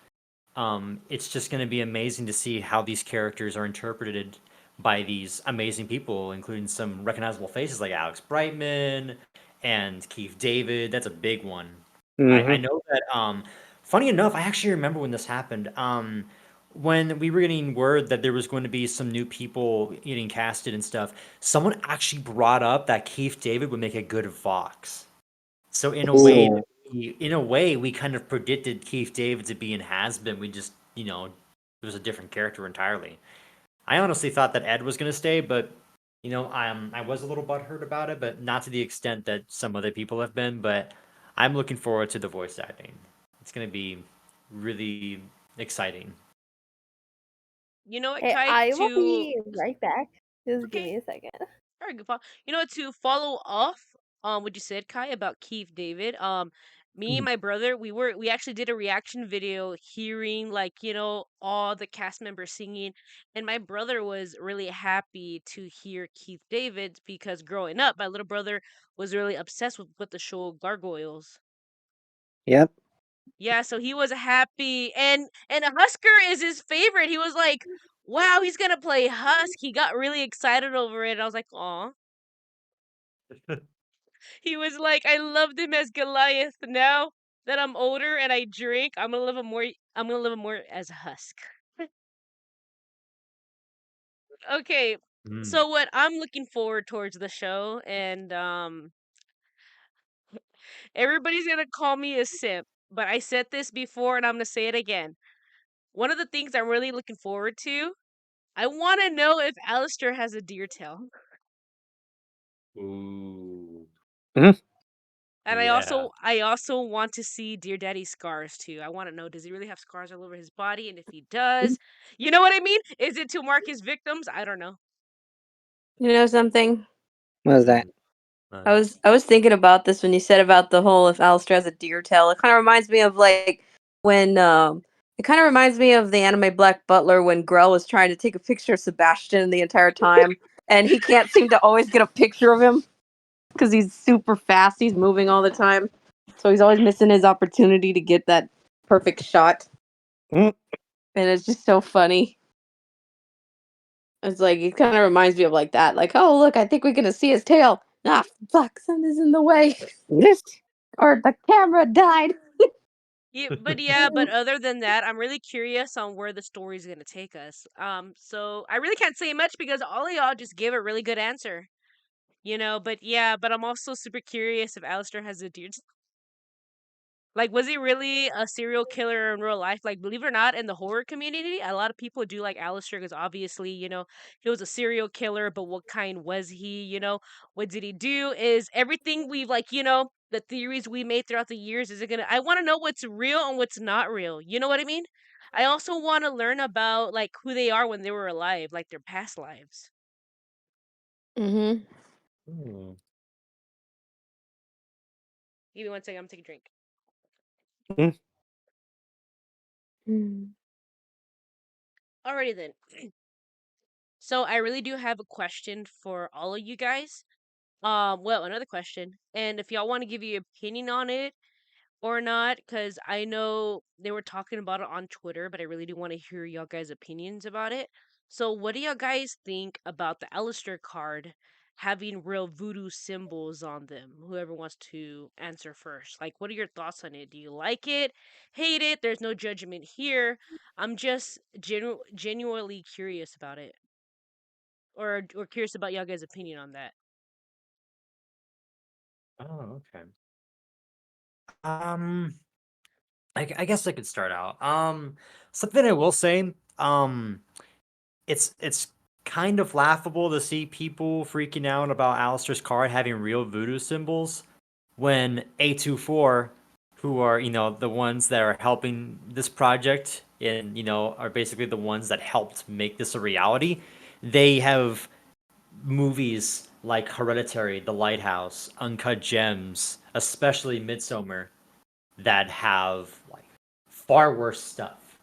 it's just going to be amazing to see how these characters are interpreted by these amazing people, including some recognizable faces like Alex Brightman and Keith David. That's a big one. I Hmm. know that. Funny enough, I actually remember when this happened. When we were getting word that there was going to be some new people getting casted and stuff, someone actually brought up that Keith David would make a good Vox. So Ooh. in a way, we kind of predicted Keith David to be in Hazbin. We just, it was a different character entirely. I honestly thought that Ed was going to stay, but I was a little butthurt about it, but not to the extent that some other people have been. But I'm looking forward to the voice acting. It's going to be really exciting. You know what, Hey, Kai? I will To be right back. Just give okay, me a second. all right, Goofball. You know what? To follow off what you said, Kai, about Keith David. Me and Mhm. my brother, we actually did a reaction video, hearing like all the cast members singing, and my brother was really happy to hear Keith David because growing up, my little brother was really obsessed with the show Gargoyles. Yep. Yeah, so he was happy, and a Husker is his favorite. He was like, "Wow, he's gonna play Husk." He got really excited over it. I was like, "Aw." He was like, "I loved him as Goliath. Now that I'm older and I drink, I'm gonna live him more. I'm gonna live him more as a Husk." Okay, Mm. so what I'm looking forward towards the show, and everybody's gonna call me a simp, but I said this before, and I'm gonna say it again. One of the things I'm really looking forward to, I want to know if Alistair has a deer tail. Ooh. Mhm. And Yeah. I also want to see Dear Daddy's scars too. I want to know, does he really have scars all over his body? And if he does, you know what I mean? Is it to mark his victims? I don't know. You know something? What was that? I Nice. was thinking about this when you said about the whole if Alistair has a deer tail. It kind of reminds me of like when it kind of reminds me of the anime Black Butler when Grell was trying to take a picture of Sebastian the entire time, and he can't seem to always get a picture of him because he's super fast. He's moving all the time, so he's always missing his opportunity to get that perfect shot, Mm. and it's just so funny. It's like it kind of reminds me of like that. Like, oh look, I think we're gonna see his tail. Ah, fuck, something's in the way. Yes. Or the camera died. But other than that, I'm really curious on where the story's gonna take us. So I really can't say much because all of y'all just gave a really good answer. But yeah, but I'm also super curious if Alistair has a deer. Like, was he really a serial killer in real life? Like, believe it or not, in the horror community, a lot of people do like Alistair because obviously, he was a serial killer, but what kind was he? What did he do? Is everything we've like, the theories we made throughout the years, is it gonna? I want to know what's real and what's not real. You know what I mean? I also want to learn about like who they are when they were alive, like their past lives. Mm-hmm. Mm. Give me one second, I'm gonna take a drink. Mm. Mm. Alrighty then. So I really do have a question for all of you guys. Well, another question. And if y'all want to give your opinion on it or not, because I know they were talking about it on Twitter, but I really do want to hear y'all guys' opinions about it. So, what do y'all guys think about the Alistair card having real voodoo symbols on them? Whoever wants to answer first. Like, what are your thoughts on it? Do you like it? Hate it? There's no judgment here. I'm just genuinely curious about it, or curious about y'all guys' opinion on that. Oh, okay. Um, I guess I could start out. Something I will say, it's kind of laughable to see people freaking out about Alistair's card having real voodoo symbols when A24, who are, the ones that are helping this project and, are basically the ones that helped make this a reality, they have movies like Hereditary, The Lighthouse, Uncut Gems, especially Midsommar, that have like far worse stuff.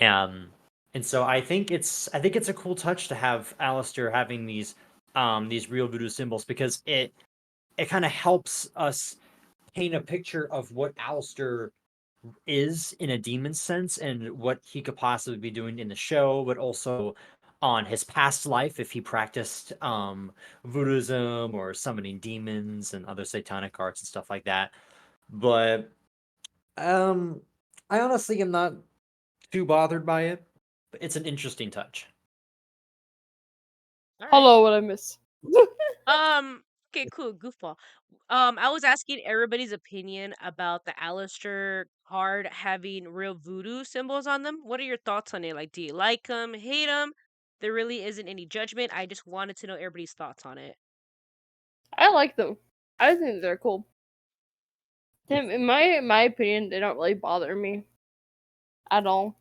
Um, and so I think it's a cool touch to have Alistair having these real voodoo symbols because it kind of helps us paint a picture of what Alistair is in a demon sense and what he could possibly be doing in the show, but also on his past life if he practiced voodooism or summoning demons and other satanic arts and stuff like that. But um I honestly am not too bothered by it. But it's an interesting touch. All right. Hello, what I miss? Okay, cool, goofball. I was asking everybody's opinion about the Alistair card having real voodoo symbols on them. What are your thoughts on it? Like, do you like them, hate them? There really isn't any judgment. I just wanted to know everybody's thoughts on it. I like them. I think they're cool. In my opinion, they don't really bother me at all.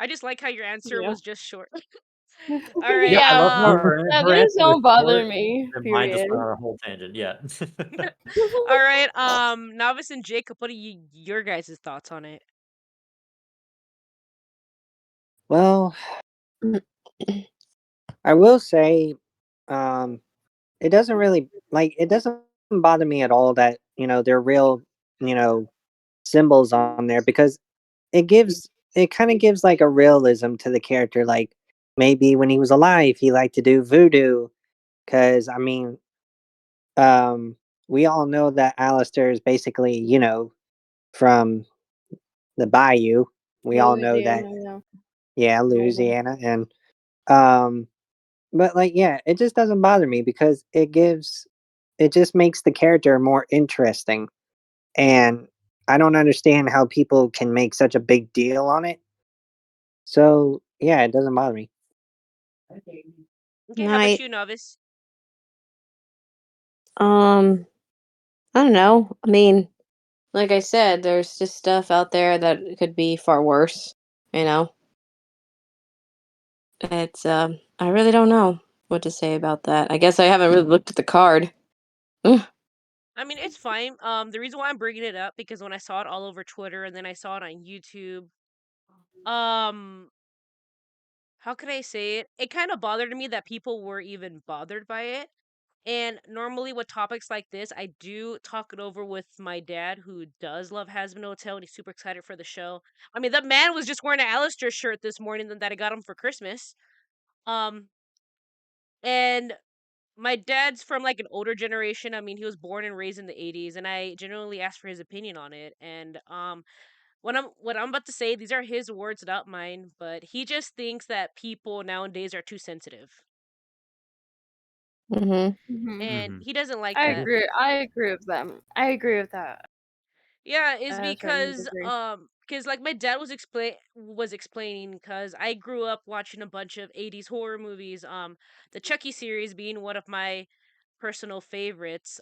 I just like how your answer Yeah. was just short. All right. Yeah, I love how Yeah. her Feathers answer was don't bother short, me. and mine just Period. went on a whole tangent. Yeah. All right. Novice and Jacob, what are your guys' thoughts on it? Well, I will say, um, it doesn't really like it doesn't bother me at all that they're real, you know, symbols on there because it kind of gives like a realism to the character. Like maybe when he was alive, he liked to do voodoo. Because I mean, we all know that Alistair is basically from the Bayou. We all know that, Louisiana, yeah. yeah, Northern. Louisiana, and um, but like, yeah, it just doesn't bother me because it just makes the character more interesting, and I don't understand how people can make such a big deal on it. So yeah, it doesn't bother me. Okay, how about Night. you, Novice? Um, I don't know. I mean, like I said, there's just stuff out there that could be far worse. You know, it's I really don't know what to say about that. I guess I haven't really looked at the card. Ugh. I mean, it's fine. The reason why I'm bringing it up because when I saw it all over Twitter and then I saw it on YouTube, um, how can I say it? It kind of bothered me that people were even bothered by it. And normally with topics like this, I do talk it over with my dad, who does love Hazbin Hotel, and he's super excited for the show. I mean, that man was just wearing an Alistair shirt this morning that I got him for Christmas. Um, and my dad's from like an older generation. I mean, he was born and raised in the 80s, and I generally asked for his opinion on it. And what I'm about to say, these are his words, not mine, but he just thinks that people nowadays are too sensitive. Mhm. Mhm. And Mhm. he doesn't like I that. agree. I agree with them. I agree with that. Yeah, it's I certainly because like my dad was explaining because I grew up watching a bunch of 80s horror movies, the Chucky series being one of my personal favorites.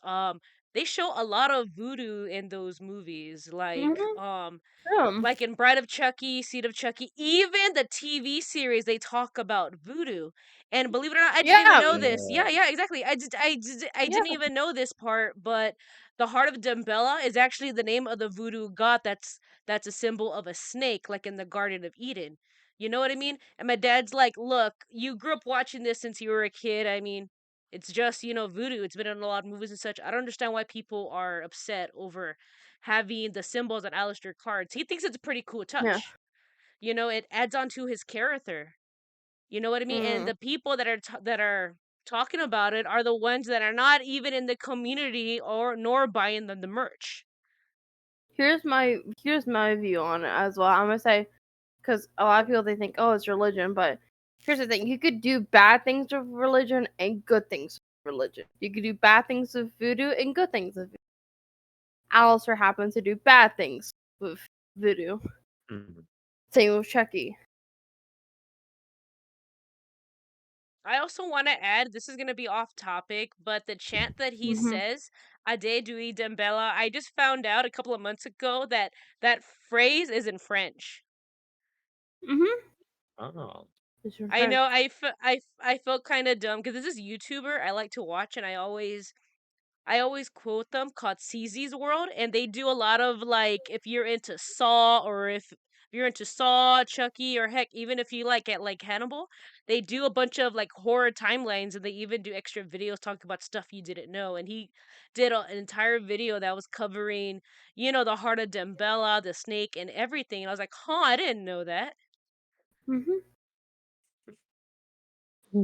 They show a lot of voodoo in those movies, Mhm. Yeah. like in Bride of Chucky, Seed of Chucky, even the TV series, they talk about voodoo. And believe it or not, I didn't even Yeah. know this. Yeah. Yeah, yeah, exactly. I Yeah. didn't even know this part, but the Heart of Dambella is actually the name of the voodoo god that's a symbol of a snake, like in the Garden of Eden. You know what I mean? And my dad's like, look, you grew up watching this since you were a kid. I mean, it's just, voodoo. It's been in a lot of movies and such. I don't understand why people are upset over having the symbols on Alistair cards. He thinks it's a pretty cool Yeah. touch. It adds on to his character. You know what I mean? And Mm. the people that are talking about it are the ones that are not even in the community or nor buying the merch. Here's my view on it as well. I'm gonna say because a lot of people they think oh it's religion, but here's the thing: you could do bad things with religion and good things with religion. You could do bad things with voodoo and good things with voodoo. Alistair happens to do bad things with voodoo. Mhm. Same with Chucky. I also want to add, this is going to be off topic, but the chant that he Mhm. says, Ade Dui Dembella, I just found out a couple of months ago that that phrase is in French. Mhm. Oh. It's in I know French. I felt kind of dumb because this is YouTuber I like to watch, and I always quote them, called CZ's World, and they do a lot of like if you're into Saw, or if you're into Saw, Chucky, or heck, even if you like at like Hannibal, they do a bunch of like horror timelines, and they even do extra videos talking about stuff you didn't know. And he did an entire video that was covering, the heart of Dembella, the snake, and everything. And I was like, huh, I didn't know that. Mhm.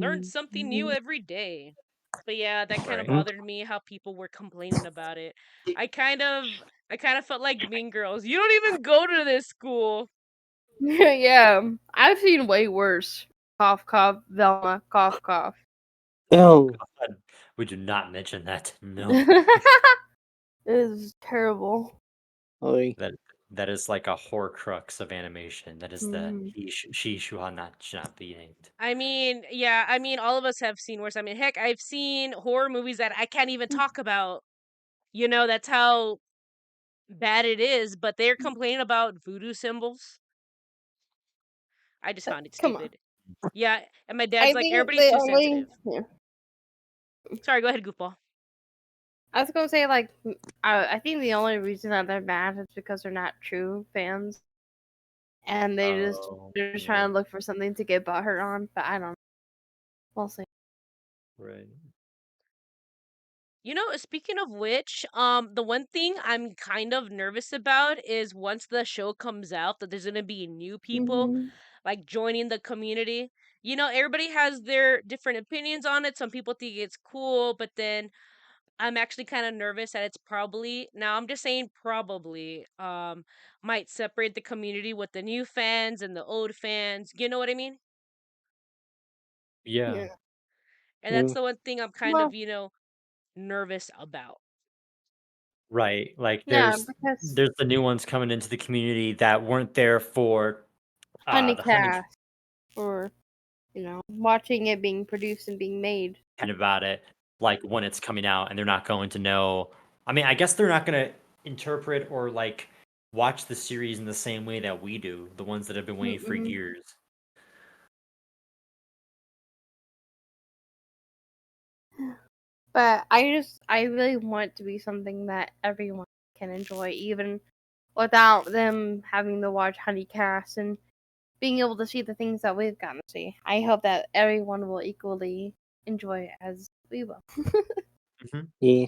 Learned something new Mhm. every day. But yeah, that kind of Right. bothered me how people were complaining about it. I kind of I kind of felt like Mean Girls. You don't even go to this school. Yeah, I've seen way worse. Cough, cough, Velma, cough, cough. Oh Oh, God. We do not mention that. No. It is terrible. oy. That that is like a horcrux of animation. That is the Mhm. she should not be named. I mean, yeah, I mean all of us have seen worse. I mean, heck, I've seen horror movies that I can't even talk about. That's how bad it is, but they're complaining about voodoo symbols. I just found it Come on. stupid. Yeah, and my dad's I like, think everybody's they too only. sensitive. Yeah. Sorry, go ahead, Goofball. I was gonna say like I think the only reason that they're mad is because they're not true fans, and Oh, they're just yeah, trying to look for something to get butthurt on. But I don't know. We'll see. right. Speaking of which, the one thing I'm kind of nervous about is once the show comes out that there's gonna be new people Mhm. like joining the community. Everybody has their different opinions on it. Some people think it's cool, but then I'm actually kind of nervous that it's probably, now I'm just saying probably, might separate the community with the new fans and the old fans. You know what I mean? Yeah, Yeah. And that's Mm, the one thing I'm kind of, Well, nervous about. right. Like yeah, because there's the new ones coming into the community that weren't there for the honey Honeycast or watching it being produced and being made. kind about it, like when it's coming out, and they're not going to know. I mean, I guess they're not going to interpret or like watch the series in the same way that we do, the ones that have been waiting for Mm-mm. years. But I really want it to be something that everyone can enjoy, even without them having to watch Honeycast and being able to see the things that we've gotten to see. I hope that everyone will equally enjoy it as we will. Hmm. yeah.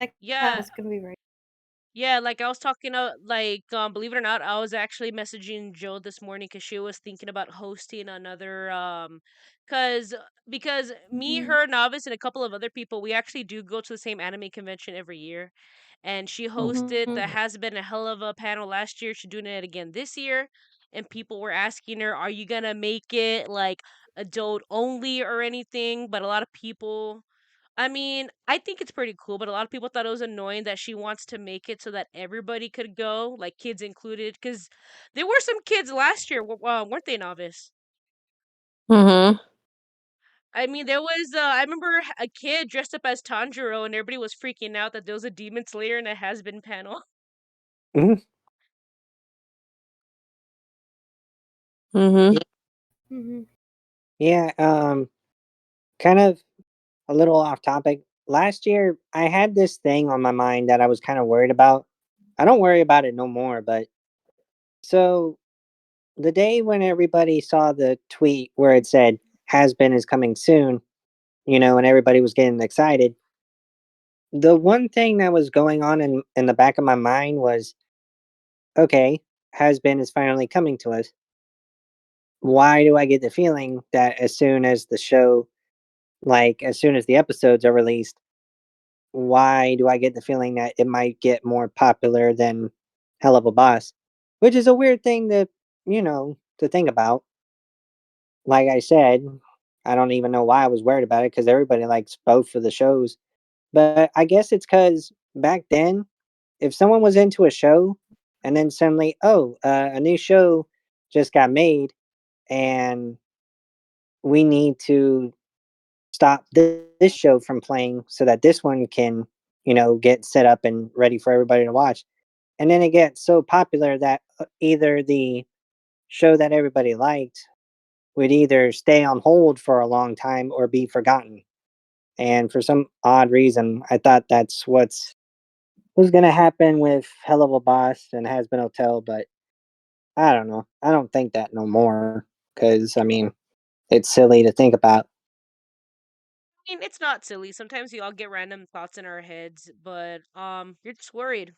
That Yeah, cast is gonna be great. yeah, like I was talking believe it or not, I was actually messaging Joe this morning because she was thinking about hosting another cause because me, Mhm. her, Novice, and a couple of other people, we actually do go to the same anime convention every year. And she Oh, hosted the Mhm. Has Been a Hell of a panel last year. She's doing it again this year. And people were asking her, are you gonna make it like adult only or anything? But a lot of people, I mean, I think it's pretty cool, but a lot of people thought it was annoying that she wants to make it so that everybody could go, like kids included, because there were some kids last year, weren't they, Novice? Mhm. I mean, there was, I remember a kid dressed up as Tanjiro, and everybody was freaking out that there was a Demon Slayer in a Has Been panel. Mhm. Mhm. Mhm. Yeah. Kind of a little off topic. Last year, I had this thing on my mind that I was kind of worried about. I don't worry about it no more, but so the day when everybody saw the tweet where it said "has been is coming soon," and everybody was getting excited. The one thing that was going on in the back of my mind was, okay, has been is finally coming to us. Why do I get the feeling that as soon as the show, like as soon as the episodes are released, why do I get the feeling that it might get more popular than Hell of a Boss? Which is a weird thing to think about. Like I said, I don't even know why I was worried about it because everybody likes both of the shows. But I guess it's because back then, if someone was into a show and then suddenly, oh, a new show just got made and we need to stop this show from playing so that this one can, get set up and ready for everybody to watch. And then it gets so popular that either the show that everybody liked would either stay on hold for a long time or be forgotten. And for some odd reason, I thought that's was going to happen with Hell of a Boss and Has Been Hotel, but I don't know. I don't think that no more because I mean it's silly to think about. I mean, it's not silly. Sometimes we all get random thoughts in our heads, but you're just worried.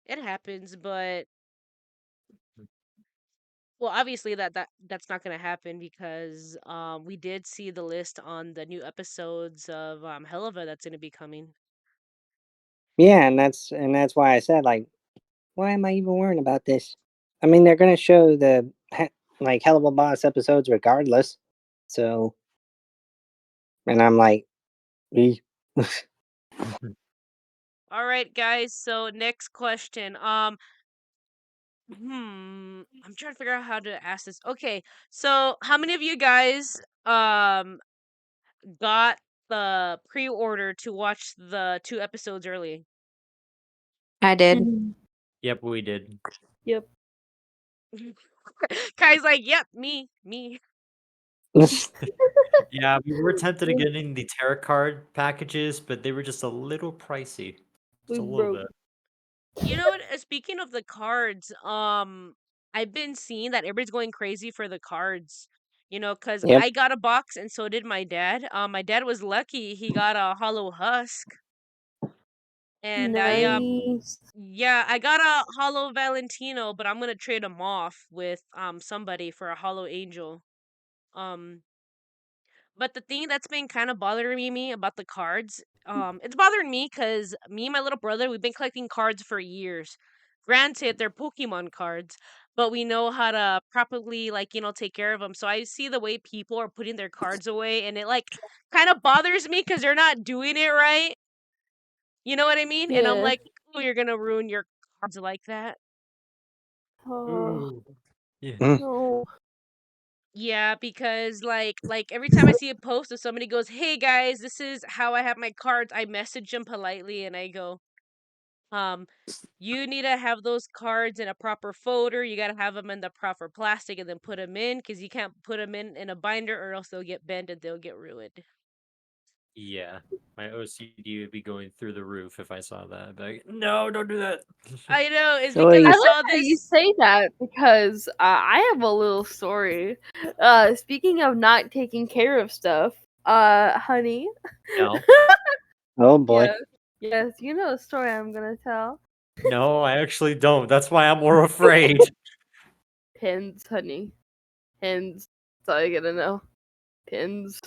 It happens, but well, obviously that's not gonna happen because we did see the list on the new episodes of Helava that's gonna be coming. Yeah, and that's why I said like, why am I even worrying about this? I mean, they're gonna show like Hell of a Boss episodes regardless. So, and I'm like, "Eh." All right, guys. So next question. I'm trying to figure out how to ask this. Okay, so how many of you guys got the pre-order to watch the 2 episodes early? I did. Mhm. yep, we did. Yep. Kai's like, yep, me. Yeah, we were tempted to getting the tarot card packages, but they were just a little pricey. Just We a little broke. bit. You know what? Speaking of the cards, I've been seeing that everybody's going crazy for the cards. You know, cause Yep. I got a box and so did my dad. My dad was lucky; he got a hollow husk, and Nice. yeah, I got a hollow Valentino, but I'm gonna trade him off with somebody for a hollow angel. Um, But the thing that's been kind of bothering me about the cards, it's bothering me because me and my little brother, we've been collecting cards for years. Granted, they're Pokemon cards, but we know how to properly, like, take care of them. So I see the way people are putting their cards away, and it, like, kind of bothers me because they're not doing it right. You know what I mean? And I'm Yeah. like, oh, you're going to ruin your cards like that. Oh Yeah. no. Yeah, because like every time I see a post of somebody goes, "Hey guys, this is how I have my cards," I message them politely and I go, um, "You need to have those cards in a proper folder. You got to have them in the proper plastic and then put them in because you can't put them in a binder or else they'll get bent and they'll get ruined." Yeah. My OCD would be going through the roof if I saw that. I'd be like, no, don't do that. I know, it's Oh, because I I yeah. like saw how you this. say that because I have a little story. Speaking of not taking care of stuff, honey. No. Oh boy. Yes, you know the story I'm gonna tell. No, I actually don't. That's why I'm more afraid. Pins, honey. Pins. That's all you gotta know. Pins.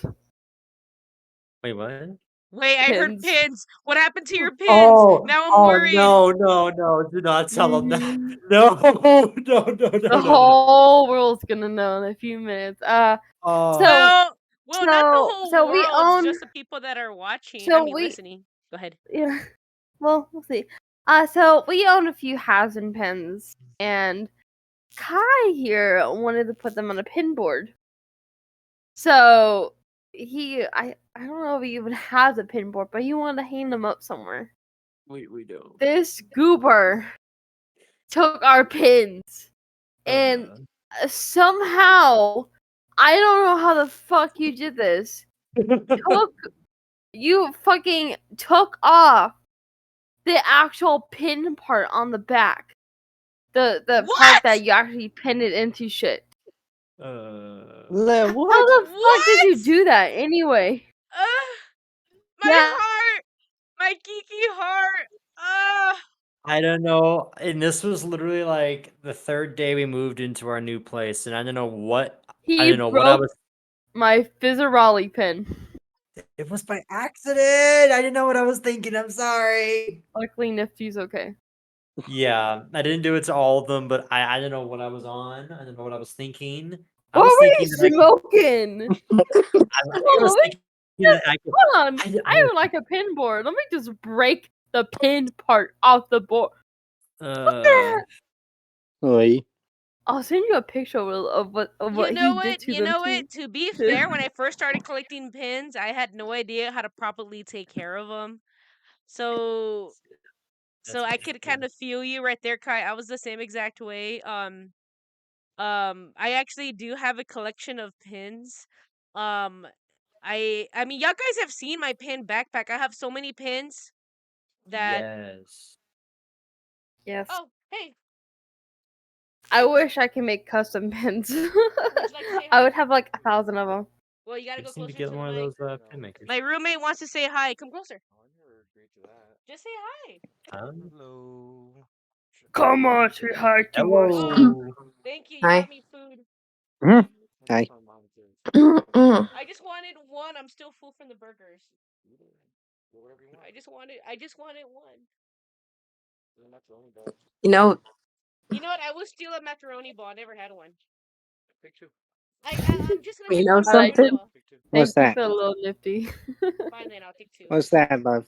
Wait, what? Wait, I heard Pins. pins. What happened to your pins? Oh, Now I'm oh worried. no, do not tell them that. Mhm. No, no, The no. whole world's gonna know in a few minutes. Oh, So Well, not the whole we world, own. just the people that are watching. I So mean, we listening. Go ahead. yeah. Well, we'll see. So we own a few Hazbin pens, and Kai here wanted to put them on a pin board. So I don't know if he even has a pin board, but he wanted to hang them up somewhere. we don't. This goober took our pins, and somehow I don't know how the fuck you did this. You fucking took off the actual pin part on the back. The part What? that you actually pinned it into shit. What? How the fuck did you What? do that anyway? My Yeah. heart. My geeky heart. I don't know. And this was literally like the third day we moved into our new place, and I don't know what I He don't know what I broke was. my Fizzarolli pin. It was by accident. I didn't know what I was thinking. I'm sorry. Luckily, Nifty's okay. Yeah, I didn't do it to all of them, but I didn't know what I was on. I didn't know what I was thinking. I What was were you thinking that I smoking? I was thinking that I could. Hold on. I would like a pin board. Let me just break the pin part off the board. Oy. I'll send you a picture of what he did to You them know too. what? To be fair, when I first started collecting pins, I had no idea how to properly take care of them. So That's I for could sure. kind of feel you right there, Kai. I was the same exact way. I actually do have a collection of pins. Um, I mean, y'all guys have seen my pin backpack. I have so many pins that. Yes. Yes. Oh, hey, I wish I could make custom pins. would you like to say I hi? would have like 1,000 of them. Well, you gotta We go just need to closer to get the one of mic. those pin makers. My roommate wants to say hi. Come closer. Just say hi. Hello. Come on, say hi to us. Hello. Thank you. You Hi. got me food. Hi. I just wanted one. I'm still full from the burgers. I just wanted one. You know, You know what? I will steal a macaroni ball. I never had one. I'm just gonna you take know one I like macaroni something? it. ball. What's Thank you that? for the little nifty. Fine then, I'll take two. What's that, love?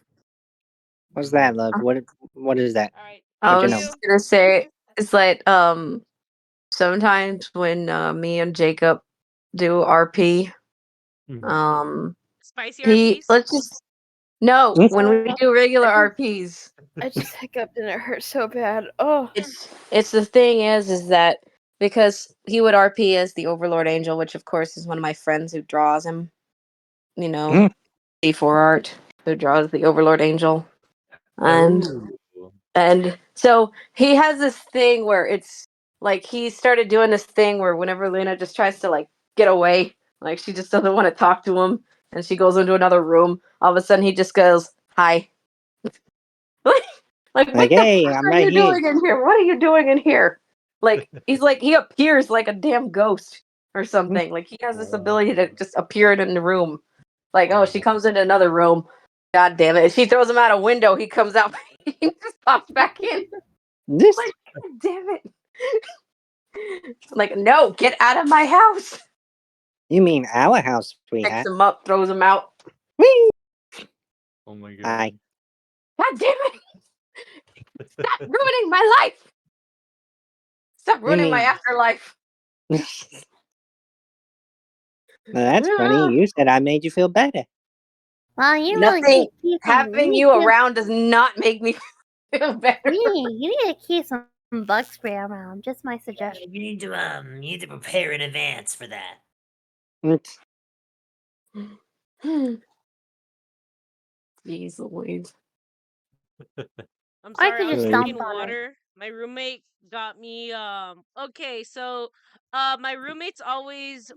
What's that, love? What is that? All right. I Thank What you was know? you. just gonna say it's like sometimes when me and Jacob do RP, um Spicy he RPs. let's just no, when we do regular RPs, I just hiccuped and it hurt so bad. Oh. it's the thing is that because he would RP as the Overlord Angel, which of course is one of my friends who draws him. You know, D4 art who draws the Overlord Angel, and Oh. and so he has this thing where it's like he started doing this thing where whenever Luna just tries to like get away, like she just doesn't want to talk to him, and she goes into another room. All of a sudden, he just goes, "Hi." Like, what Like, the hey, fuck I'm are right you here. doing in here? What are you doing in here? Like, he's like, he appears like a damn ghost or something. Like, he has this ability to just appear in the room. Like, oh, she comes into another room. God damn it. If she throws him out a window, he comes out. He just pops back in. This, Like, God damn it. Like, no, get out of my house. you mean our house, Picks sweetheart? him up, throws him out. Whee! Oh my god. Hi. God damn it. Stop ruining my life. Stop ruining my mean- afterlife. Well, that's funny. You said I made you feel better. Well, you Nothing really keep some. having you around does not make me feel better. You need to keep some bug spray around. Just my suggestion. You need to prepare in advance for that. It's- Jeez Louise. I'm I sorry, could I was just drinking stomp on it. water. My roommate got me okay, so my roommate's always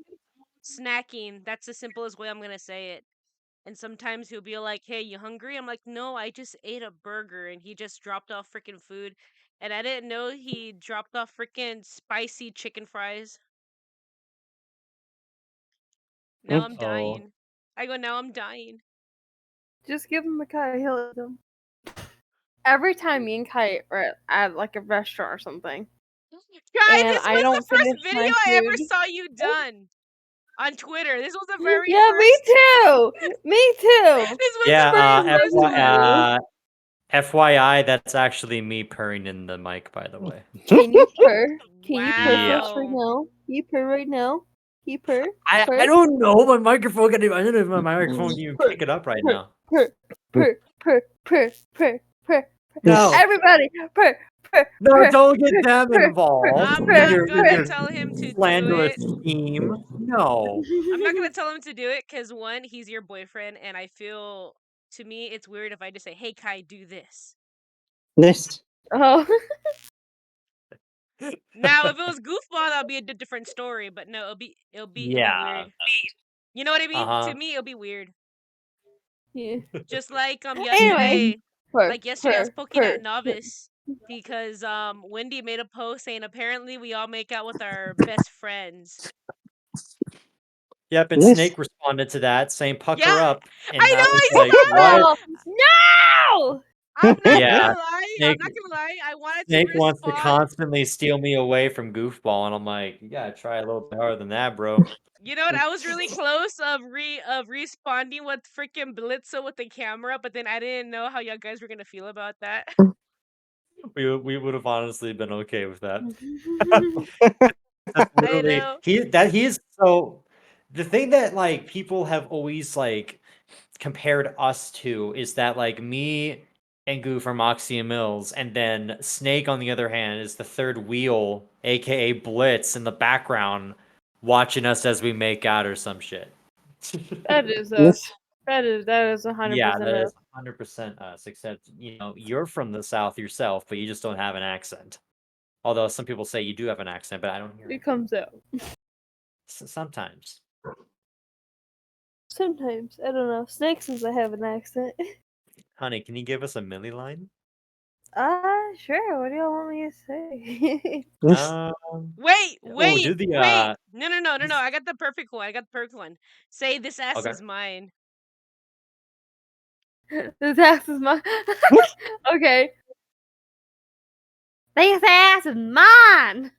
snacking. That's the simplest way I'm gonna say it. And sometimes he'll be like, "Hey, you hungry?" I'm like, "No, I just ate a burger," and he just dropped off freaking food, and I didn't know he dropped off freaking spicy chicken fries. Now I'm Mm. dying. I go, now I'm dying. Just give him a Kai. He'll eat them. Every time me and Kai are at like a restaurant or something, Guy, and this I was the don't first finish video my I ever food. saw you done on Twitter. This was the very Yeah, me first. too. Me too. This was Yeah, the very first one. FYI, that's actually me purring in the mic, by the way. Can you purr? Can you purr for us right Wow. now? Can you purr right now? Can you purr? I Purr? don't know. My microphone can I don't know if my microphone can even pick it up right now. Purr, purr, purr, purr, purr, purr. No. Everybody, purr, purr, No, purr. don't get them purr, involved. I'm with not your, gonna your tell him to do slanderous it. scheme. No. I'm not gonna tell him to do it because one, he's your boyfriend, and I feel to me it's weird if I just say, "Hey Kai, do this." This. Oh. Now, if it was Goofball, that'd be a different story. But no, it'll be Yeah. weird. You know what I mean? Uh-huh. To me, it'll be weird. Yeah. Just like Anyway, yesterday, purr, like yesterday, I was purr, poking purr. at Novice because Wendy made a post saying apparently we all make out with our best friends. Yep, and This. Snake responded to that saying "pucker Yeah, up," and I that know, was I like, saw "What?" Oh, no! I'm not Yeah, gonna lie. I'm Snake. not gonna lie. I wanted to Snake wants to respond. constantly steal me away from Goofball, and I'm like, you gotta try a little bit harder than that, bro. You know what? I was really close of responding with freaking Blitzo with the camera, but then I didn't know how y'all guys were gonna feel about that. We would have honestly been okay with that. That's I literally know. he is so. The thing that like people have always like compared us to is that like me and Goof are Moxie and Mills, and then Snake on the other hand is the third wheel, aka Blitz, in the background watching us as we make out or some shit. That is This. that is 100% Yeah, that us. is 100% us. Except you're from the South yourself, but you just don't have an accent. Although some people say you do have an accent, but I don't hear It it. comes out. Sometimes. Sometimes. I don't know. Snake says I have an accent. Honey, can you give us a Millie line? Sure. What do y'all want me to say? This. Wait. Do the Wait. No. I got the perfect one. Say this ass Okay. is mine. This ass is mine. Okay. This ass is mine.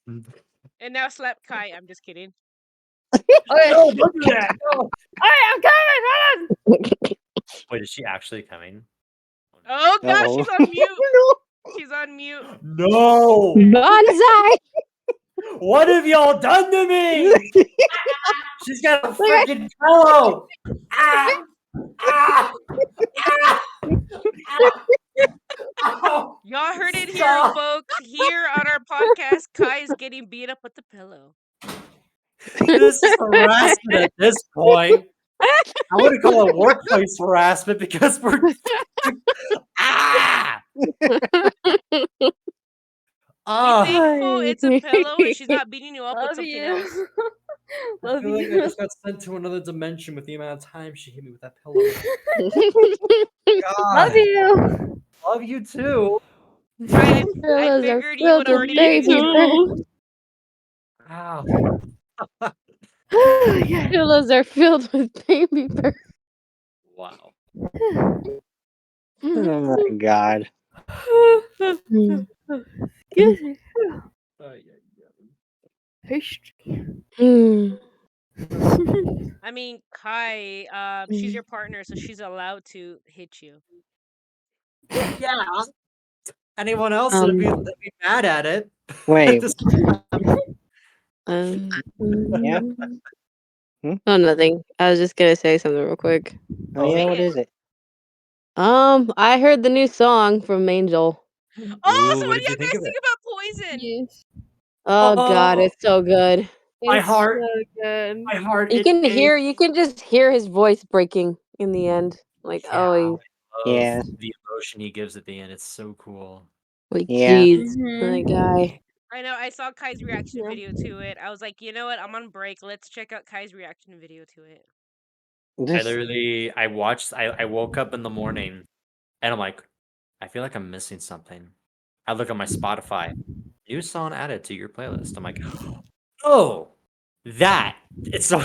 And now slap Kai. I'm just kidding. Okay. No, don't do that. No. Alright, I'm coming. Hold on. Wait, is she actually coming? Oh gosh, Uh-oh. she's on mute. She's on mute. No! Bonsai! What have y'all done to me? She's got a freaking pillow. Ah! Ah! Ah! Ow! Y'all heard it here, Stop. folks. Here on our podcast, Kai is getting beat up with the pillow. This is harassment at this point. I wouldn't call it workplace harassment because we're ah Be ah. thankful it's a pillow and she's not beating you up with Love something you. else. I Love feel like I you. just got sent to another dimension with the amount of time she hit me with that pillow. Love God, you. love you too. I Pillows are figured you would filled with already be Me used baby to it. bird. Ow. Yeah. Pillows are filled with baby bird. Wow. Oh my god. Mm. Excuse me. Ay, ay, History. Mm. I mean, Kai, she's your partner, so she's allowed to hit you. ay. Yeah. Anyone else would be mad at it. Wait. This- Yeah. Oh, nothing. I was just gonna say something real quick. Oh yeah. Say What it. is it? I heard the new song from Angel. Oh, Ooh, so what what did do you you think guys of it? think about Poison? Yes. Oh God, Oh, it's so good. my It's heart, so good. my heart. You can just hear his voice breaking in the end. Like, Yeah, oh, I love Yeah. the emotion he gives at the end. It's so cool. like, Yeah. jeez, Mhm. that guy. I know, I saw Kai's reaction Yeah. video to it. I was like, you know what? I'm on break. Let's check out Kai's reaction video to it. I woke up in the morning and I'm like, I feel like I'm missing something. I look at my Spotify, new song added to your playlist. I'm like, oh, that. It's so.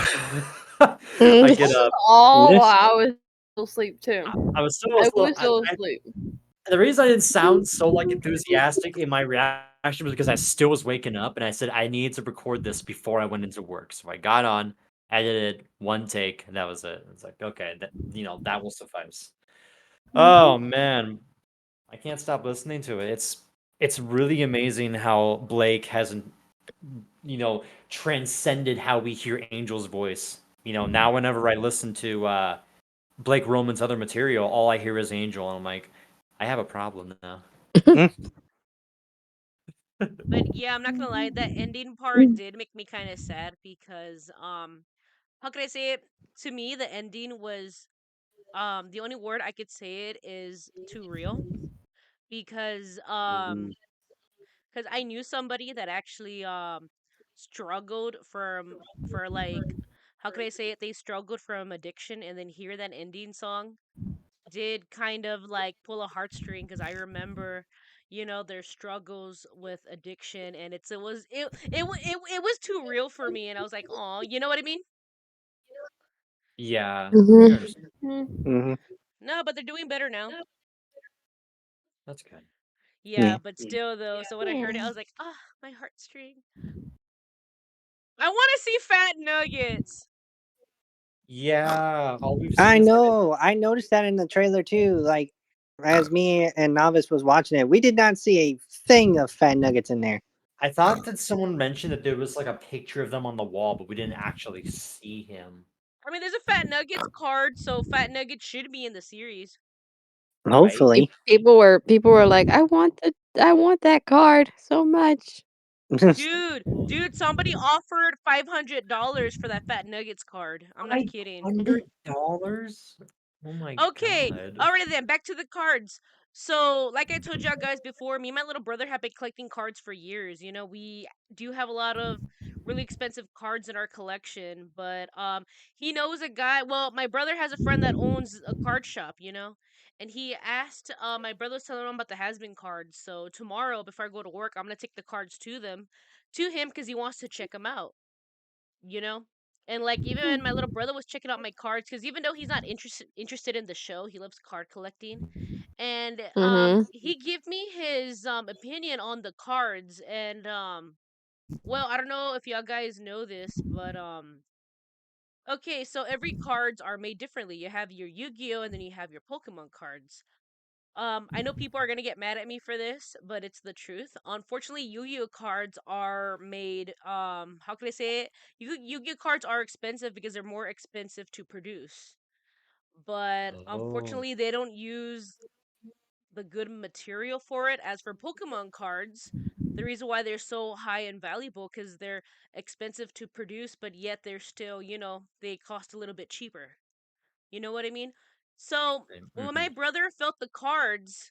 I get up. Oh, This. I was still asleep too. I was so I slow. was still asleep. The reason I didn't sound so like enthusiastic in my reaction was because I still was waking up and I said I needed to record this before I went into work. So I got on, edited one take, and that was it. It's like, okay, that will suffice. Oh man, I can't stop listening to it. It's really amazing how Blake hasn't transcended how we hear Angel's voice. Now whenever I listen to Blake Roman's other material, all I hear is Angel, and I'm like, I have a problem now. But yeah, I'm not gonna lie, that ending part did make me kind of sad because how can I say it? To me, the ending was the only word I could say it is too real because because I knew somebody that actually struggled for like how can I say it? They struggled from addiction, and then hear that ending song did kind of like pull a heartstring because I remember, their struggles with addiction, and it was too real for me, and I was like, oh, you know what I mean? Yeah, I Mhm. understand. Mm-hmm. No, but they're doing better now. That's good. Yeah, Yeah. but still though. So when I heard it, I Yeah. was like, ah, my heartstring. I want to see Fat Nuggets. Yeah, all we've I seen is know. I noticed that in the trailer too. Like, as me and Novice was watching it, we did not see a thing of Fat Nuggets in there. I thought that someone mentioned that there was like a picture of them on the wall, but we didn't actually see him. I mean, there's a Fat Nuggets card, so Fat Nuggets should be in the series. Right? Hopefully. People were like, I want that card so much. Dude, somebody offered $500 for that Fat Nuggets card. I'm not kidding. $500? Oh my Okay, god. alrighty then, back to the cards. So, like I told y'all guys before, me and my little brother have been collecting cards for years. We do have a lot of really expensive cards in our collection, but he knows a guy. Well, my brother has a friend that owns a card shop, and he asked. My brother was telling him about the Hazbin cards. So tomorrow, before I go to work, I'm gonna take the cards to him, because he wants to check them out you know and like even my little brother was checking out my cards, because even though he's not interested in the show, he loves card collecting. And Mhm. he gave me his opinion on the cards. And well, I don't know if y'all guys know this, but okay, so every cards are made differently. You have your Yu-Gi-Oh, and then you have your Pokemon cards. I know people are gonna get mad at me for this, but it's the truth. Unfortunately, Yu-Gi-Oh cards are made. How can I say it? Yu-Gi-Oh cards are expensive because they're more expensive to produce. But Oh. unfortunately, they don't use the good material for it. As for Pokemon cards, the reason why they're so high and valuable because they're expensive to produce, but yet they're still, they cost a little bit cheaper. You know what I mean? So when Mm-hmm. my brother felt the cards,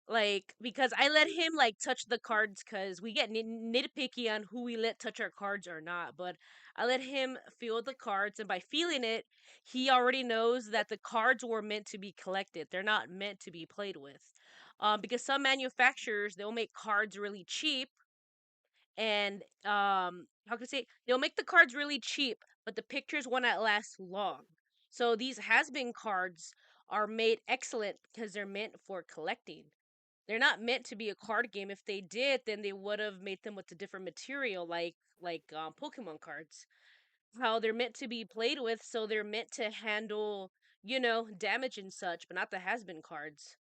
like, because I let him like touch the cards because we get nitpicky on who we let touch our cards or not, but I let him feel the cards, and by feeling it, he already knows that the cards were meant to be collected. They're not meant to be played with. Because some manufacturers, they'll make cards really cheap, and how can I say, they'll make the cards really cheap, but the pictures will not last long. So these has-been cards are made excellent because they're meant for collecting. They're not meant to be a card game. If they did, then they would have made them with a different material, like Pokemon cards. How they're meant to be played with, so they're meant to handle, damage and such, but not the has-been cards.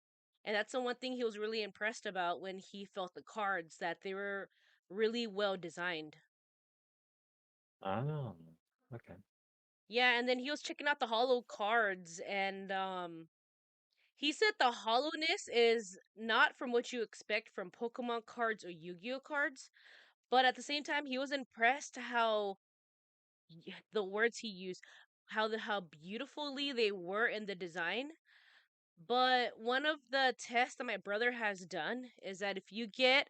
And that's the one thing he was really impressed about when he felt the cards, that they were really well designed. Oh, okay. Yeah, and then he was checking out the hollow cards, and he said the hollowness is not from what you expect from Pokemon cards or Yu-Gi-Oh cards, but at the same time he was impressed how the words he used, how beautifully they were in the design. But one of the tests that my brother has done is that if you get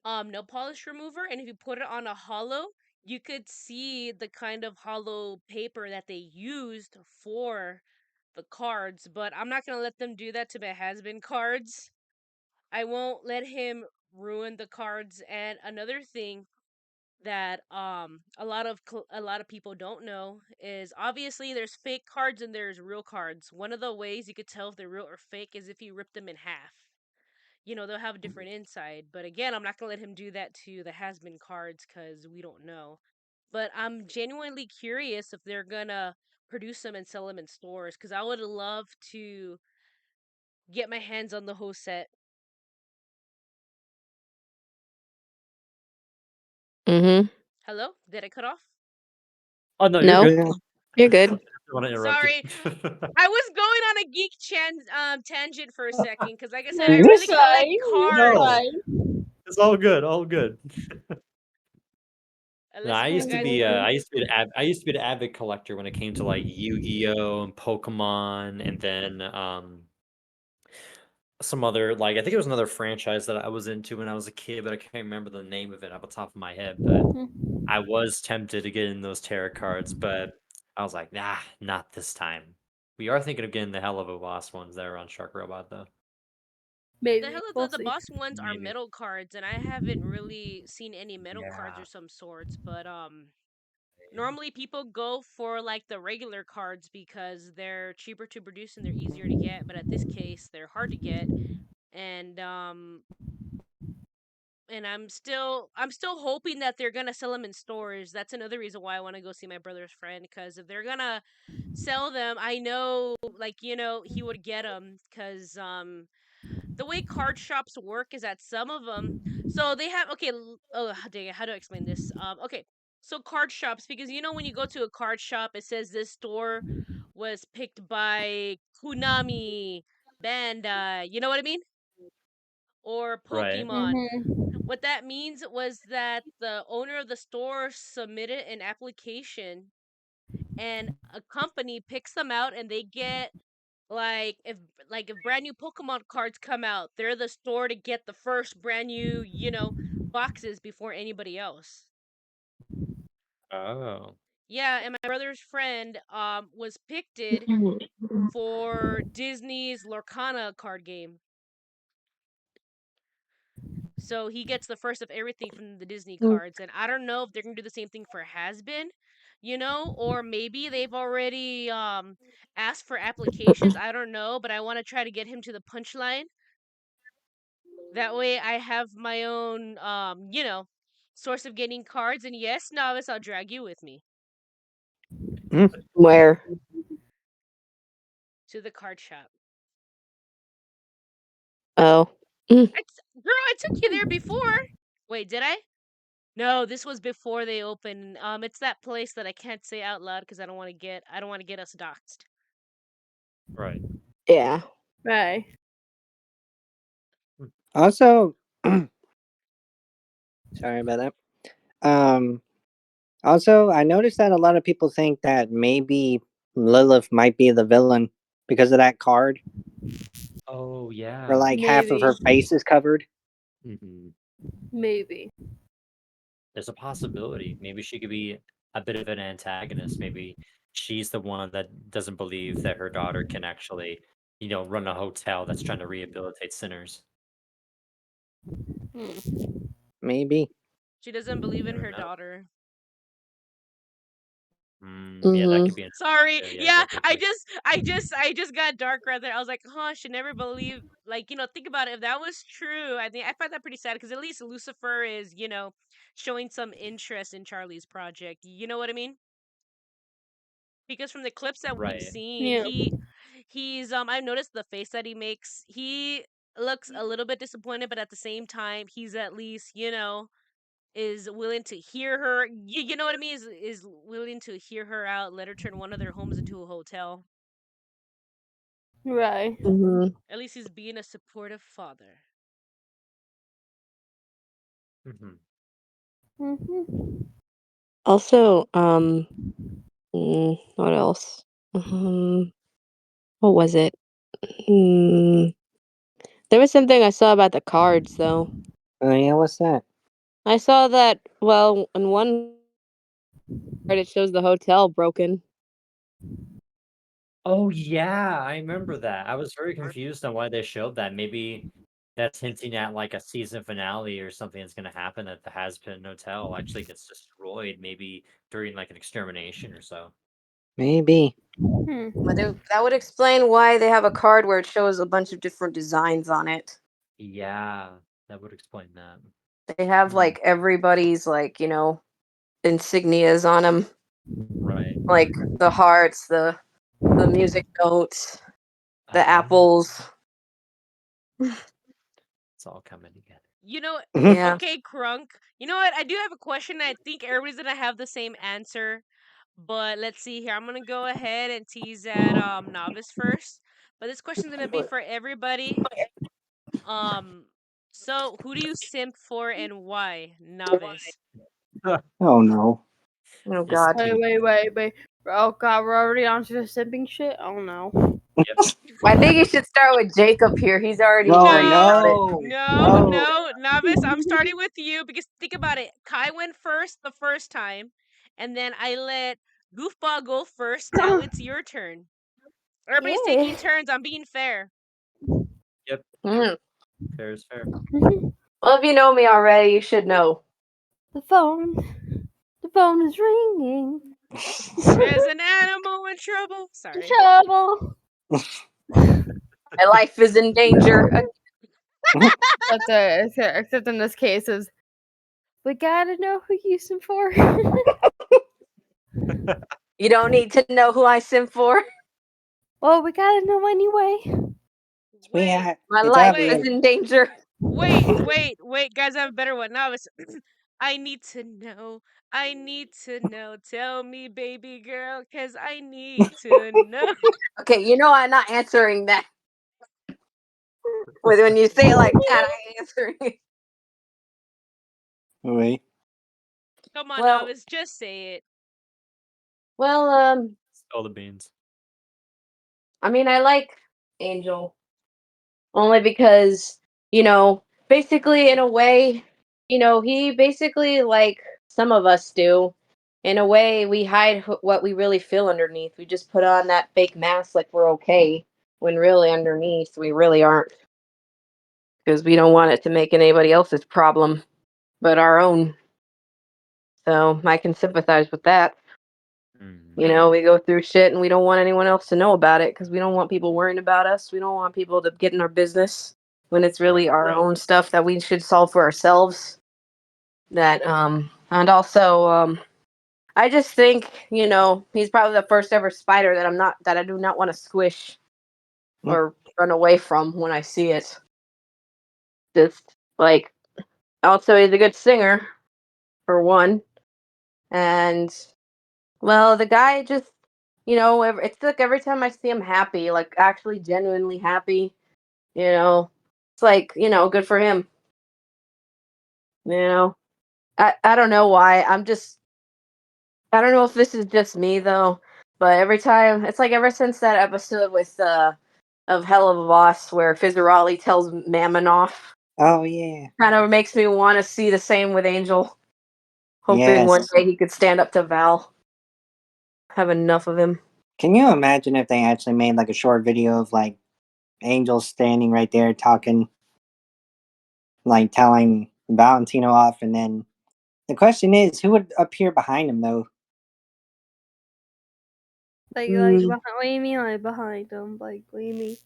nail polish remover, and if you put it on a hollow, you could see the kind of hollow paper that they used for the cards. But I'm not gonna let them do that to my has-been cards. I won't let him ruin the cards. And another thing that a lot of people don't know is, obviously there's fake cards and there's real cards. One of the ways you could tell if they're real or fake is if you rip them in half. They'll have a different inside. But again, I'm not gonna let him do that to the has-been cards because we don't know. But I'm genuinely curious if they're gonna produce them and sell them in stores, because I would love to get my hands on the whole set. Mm-hmm. Hello? Did I cut off? Oh no, you're No, good. Yeah. you're I good. don't want to interrupt you. Sorry. I was going on a tangent for a second because, like I said, No, I you're really This collect fine. You're cards. No, fine. it's all good, all good. No, Unless if you guys want. I used to be I used to be an avid collector when it came to like Yu-Gi-Oh and Pokemon, and then some other, like, I think it was another franchise that I was into when I was a kid, but I can't remember the name of it off the top of my head. But I was tempted to get in those tarot cards, but I was like, nah, not this time. We are thinking of getting the hell of a boss ones that are on Shark Robot though. The Maybe hell of we'll the see. boss ones are Maybe. metal cards, and I haven't really seen any metal cards or Yeah. some sorts. But normally people go for like the regular cards because they're cheaper to produce and they're easier to get. But at this case, they're hard to get, and I'm still hoping that they're gonna sell them in stores. That's another reason why I want to go see my brother's friend, because if they're gonna sell them, I know, like, he would get them, because the way card shops work is that some of them, so they have, okay, oh dang it, how do I explain this? Okay, so card shops, because when you go to a card shop, it says this store was picked by Konami, Bandai, you know what I mean, or Right. Pokemon. Mm-hmm. What that means was that the owner of the store submitted an application, and a company picks them out, and they get, like if brand new Pokemon cards come out, they're the store to get the first brand new, boxes before anybody else. Oh. Yeah, and my brother's friend was picked for Disney's Lorcana card game. So he gets the first of everything from the Disney cards. And I don't know if they're gonna do the same thing for Hazbin, or maybe they've already asked for applications. I don't know, but I want to try to get him to the punchline. That way I have my own source of getting cards. And yes, novice, I'll drag you with me Where? to the card shop. Oh. Mm. Girl, I took you there before. Wait, did I? No, this was before they opened. It's that place that I can't say out loud because I don't want to get us doxxed. Right. Yeah. Right. also Sorry about that. Also, I noticed that a lot of people think that maybe Lilith might be the villain because of that card, Oh where yeah. like half of Maybe. her face is covered. Hmm. Maybe. There's a possibility. Maybe she could be a bit of an antagonist. Maybe she's the one that doesn't believe that her daughter can actually, run a hotel that's trying to rehabilitate sinners. Hmm. Maybe. She doesn't believe in Never her know. daughter. Yeah, that Mm-hmm. could be an Sorry. yeah, Yeah, that could I just got dark right there. I was like, huh, she never believed. Like, think about it. If that was true, I find that pretty sad because at least Lucifer is, showing some interest in Charlie's project. You know what I mean? Because from the clips that we've right. seen, Yeah. he's I've noticed the face that he makes. He looks a little bit disappointed, but at the same time, he's at least, is willing to hear her. You know what I mean? Is willing to hear her out, let her turn one of their homes into a hotel. Right. Mm-hmm. At least he's being a supportive father. Hmm. Mm-hmm. Also, what else? What was it? Mm, there was something I saw about the cards, though. Oh yeah, what's that? I saw that, well, in one card it shows the hotel broken. Oh yeah, I remember that. I was very confused on why they showed that. Maybe that's hinting at like a season finale or something that's going to happen that the Hazbin Hotel actually gets destroyed, maybe during like an extermination or so. Maybe. Hmm. But that would explain why they have a card where it shows a bunch of different designs on it. Yeah, that would explain that. They have Hmm. like everybody's like, insignias on them, Right. like the hearts, the music notes, the Oh, apples. it's all coming together. You know, Yeah. okay, Crunk. You know what? I do have a question. I think everybody's gonna have the same answer, but let's see here. I'm gonna go ahead and tease at novice first. But this question's gonna be for everybody. Um, so who do you simp for and why, novice? Oh no. Oh You're God. simping. Wait. Oh god, we're already on to the simping shit? Oh no. Yep. I think you should start with Jacob here. He's already Oh worried No, about it. no. no, No. no, novice. I'm starting with you because think about it. Kai went first the first time, and then I let Goofball go first. Now it's your turn. Everybody's taking Yeah. turns. I'm being fair. Yep. Mm. Fair is fair. Well, if you know me already, you should know. The phone. The phone is ringing. There's an animal in trouble. Sorry. Trouble. My life is in danger. Except in this case is we gotta know who you using for. You don't need to know who I sim for. Well, we gotta know anyway. Wait, My It's life wait, is obvious. in danger. wait, guys, I have a better one. Now it's I need to know. I need to know. Tell me, baby girl, cause I need to know. Okay, I'm not answering that. When you say it like that, I'm answering it. Wait. Come on, Well, novice, just say it. well, Spill the beans. I mean, I like Angel only because, basically, in a way, he basically, like some of us do, in a way, we hide what we really feel underneath. We just put on that fake mask like we're okay, when really underneath, we really aren't. Because we don't want it to make anybody else's problem but our own. So I can sympathize with that. Mm. We go through shit and we don't want anyone else to know about it because we don't want people worrying about us. We don't want people to get in our business when it's Right. really our own stuff that we should solve for ourselves. And also I just think, he's probably the first ever spider that I do not want to squish or run away from when I see it. Just like also he's a good singer for one. And well, the guy just, it's like every time I see him happy, like actually genuinely happy, it's like, good for him, you know. I don't know why. I don't know if this is just me though, but every time it's like ever since that episode with of Hell of a Boss where Fizzarolli tells Mammon off, Oh yeah. kind of makes me want to see the same with Angel. Hoping one Yes. day he could stand up to Val. Have enough of him. Can you imagine if they actually made like a short video of like Angel standing right there talking, like telling Valentino off, and then the question is, who would appear behind him though? Like, Mm. what do you mean, like, behind him? Like, what do you mean?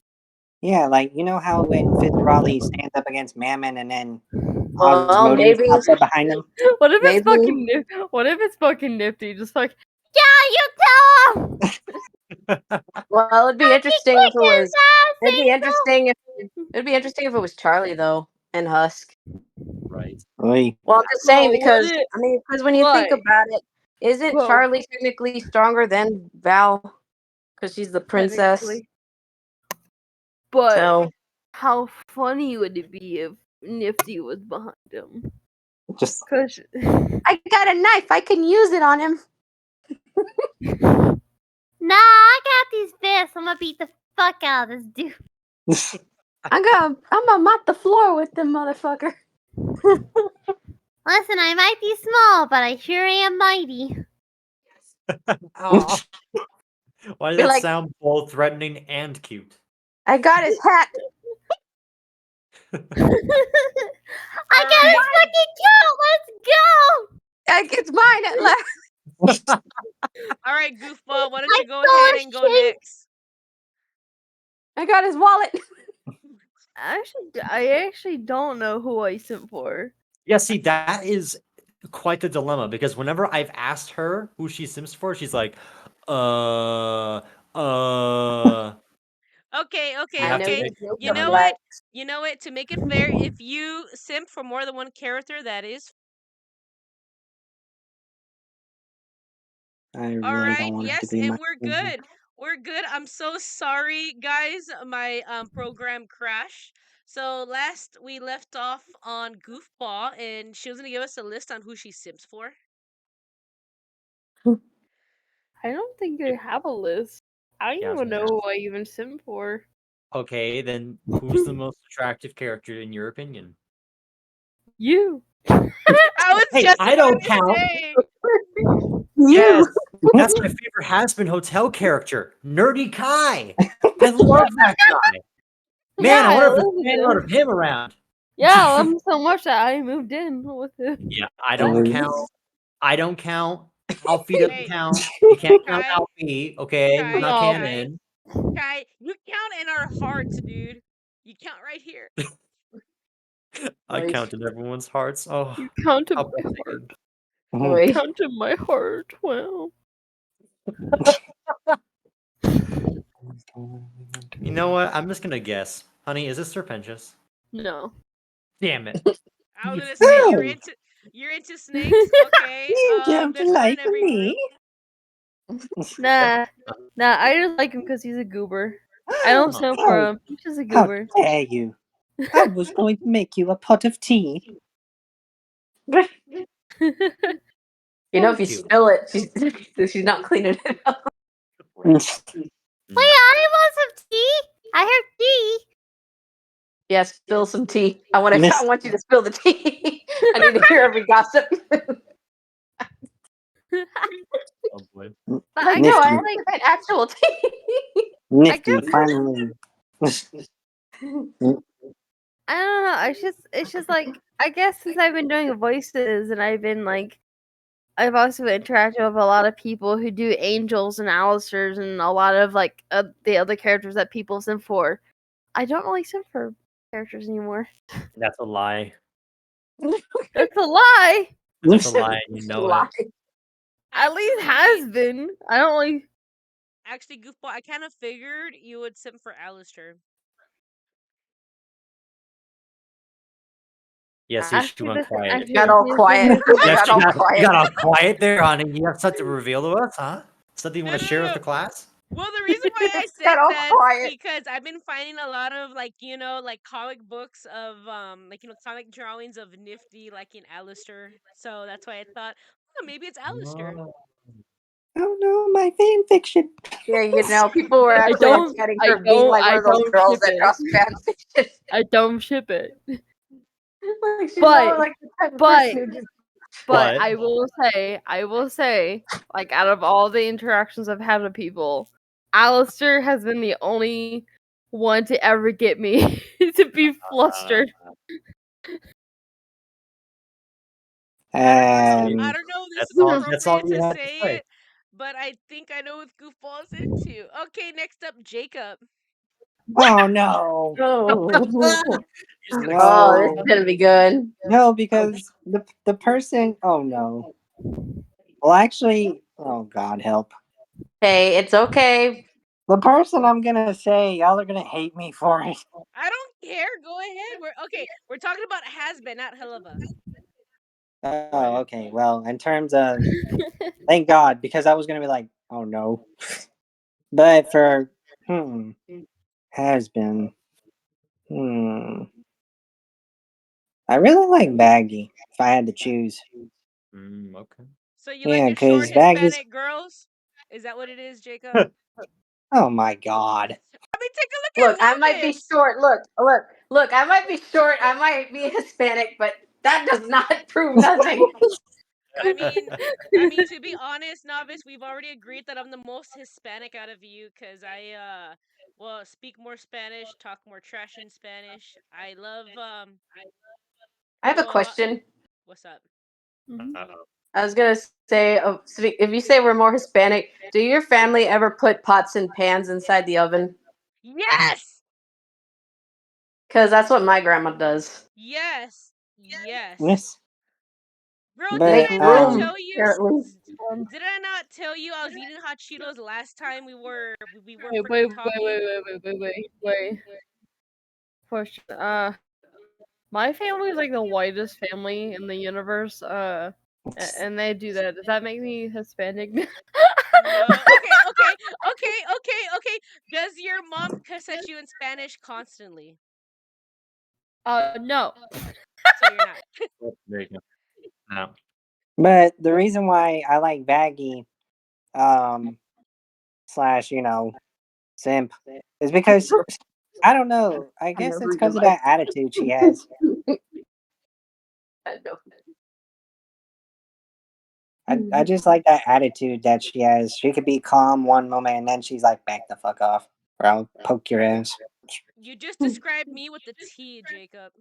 Yeah, like you know how when Fitzgerald stands up against Mammon, and then Well, Osmodeus maybe- pops up behind him. What if it's Maybe- fucking what if it's fucking nifty? Just like, yeah, you tell him. Well, it'd be interesting if it was. It'd be Angel! interesting if it was Charlie though and Husk. Right. Oy. Well, I'm just saying Well, because would it- because when you think Why? about it, isn't Well- Charlie technically stronger than Val because she's the princess? Technically. But So how funny would it be if Nifty was behind him? Just Cause I got a knife. I can use it on him. nah, I got these fists. I'm gonna beat the fuck out of this dude. I'm gonna mop the floor with them motherfucker. Listen, I might be small, but I sure am mighty. Aw. Why does Be that like- sound both threatening and cute? I got his hat. I got his fucking coat. Let's go. It's mine at last. All right, Goofball, why don't I you go saw ahead and go shit. next? I got his wallet. I actually don't know who I sent for. Yeah, see, that is quite the dilemma because whenever I've asked her who she sims for, she's like, Okay, okay, have to okay. pick You know one. what? You know what? To make it fair, if you simp for more than one character, that is I really all right. don't want it to Yes, be and my. we're good. We're good. I'm so sorry, guys. My program crashed. So last we left off on Goofball, and she was gonna give us a list on who she simps for. I don't think I have a list. I don't Yeah, I was even gonna know who I even sim for. Okay, then who's the most attractive character in your opinion? You. I was Hey, just I don't going to count. say. Yes, that's my favorite Hazbin Hotel character, Nerdy Kai. I love that guy. Man, Yeah, I I wonder if love there's a him. fan of him around. Yeah, I love him so much that I moved in with him. Yeah, I don't Nice. count. I don't count. Alfie doesn't Hey, count. You can't count Kai, Alfie, okay? Kai, He's not No. canon. Kai, you count in our hearts, dude. You count right here. I Nice. counted everyone's hearts. Oh, You counted how my pathetic. heart. Wait. Counted my heart. Well. You know what? I'm just gonna guess. Honey, is this Serpentious? No. Damn it. I was You gonna say fool. you're into snakes. Okay. You don't There's one like in every me. group. Nah. Nah, I just like him because he's a goober. I don't Oh. sim for him. He's just a How goober. dare you? I was going to make you a pot of tea. You know, if you Cute. spill it, she's not cleaning it up. Wait, I want some tea. I heard tea. Yeah, spill some tea. I want you to spill the tea. I need to hear every gossip. Oh boy. I No, guess I Nifty. meant actual tea. Nifty, guess- finally. I don't know. It's just like I guess since I've been doing voices and I've been like I've also interacted with a lot of people who do angels and Alistairs and a lot of like the other characters that people sim for. I don't really sim for characters anymore. That's a lie. That's a lie. That's a lie. You know it. At least has been. I don't really. Actually, Goofball, I kind of figured you would simp for Alistair. Yes, you Actually, went this- quiet. actually, Got all this is- quiet. Yes, Got all you quiet. got all quiet there, honey. You have something to reveal to us, huh? Something you want to share with the class? Well, the reason why I Got said all that quiet. because I've been finding a lot of like like comic books of comic drawings of Nifty like in Alistair. So that's why I thought, oh, maybe it's Alistair. Oh no, my fan fiction. Yeah, people were actually upsetting her being like one of those girls that draws fan fiction. I don't ship it. Like she's But- not like the type of but- person who just But What? I will say, like out of all the interactions I've had with people, Alistair has been the only one to ever get me to be flustered. I don't know if this is That's all appropriate you to have to say say. it, but I think I know what Goofball's into. Okay, next up, Jacob. Oh no. oh, No. this is gonna be good. No, because the person. Oh no. Well, actually, oh God help. Hey, it's okay. The person I'm gonna say, y'all are gonna hate me for it. I don't care. Go ahead. We're talking about Hazbin, not Helava. Oh, okay. Well, in terms of, thank God, because I was gonna be like, oh no. But for has been. I really like Baggy. If I had to choose, Okay. So you like yeah, the short because Baggy's. Hispanic girls? Is that what it is, Jacob? Oh my God. I mean, take a look Look, at I might be Novice. short. Look. I might be short. I might be Hispanic, but that does not prove nothing. I mean, to be honest, Novice, we've already agreed that I'm the most Hispanic out of you because I speak more Spanish, talk more trash in Spanish. I love I have a well, question. what's up? I was gonna say, if you say we're more Hispanic, do your family ever put pots and pans inside the oven? Yes, Because that's what my grandma does. yes. Yes. Bro, But Make did I not room, tell you? apparently. Did I not tell you I was eating hot Cheetos last time we were Wait, freaking talking? wait. Question. My family is like the whitest family in the universe. And they do that. Does that make me Hispanic? No. Okay. Does your mom cuss at you in Spanish constantly? No. So you're not. There you go. No. But the reason why I like Baggy, slash, simp, is because I don't know. I guess never it's even because of that attitude she has. I know. I just like that attitude that she has. She could be calm one moment and then she's like, back the fuck off, or I'll poke your ass. You just described me with the T, Jacob.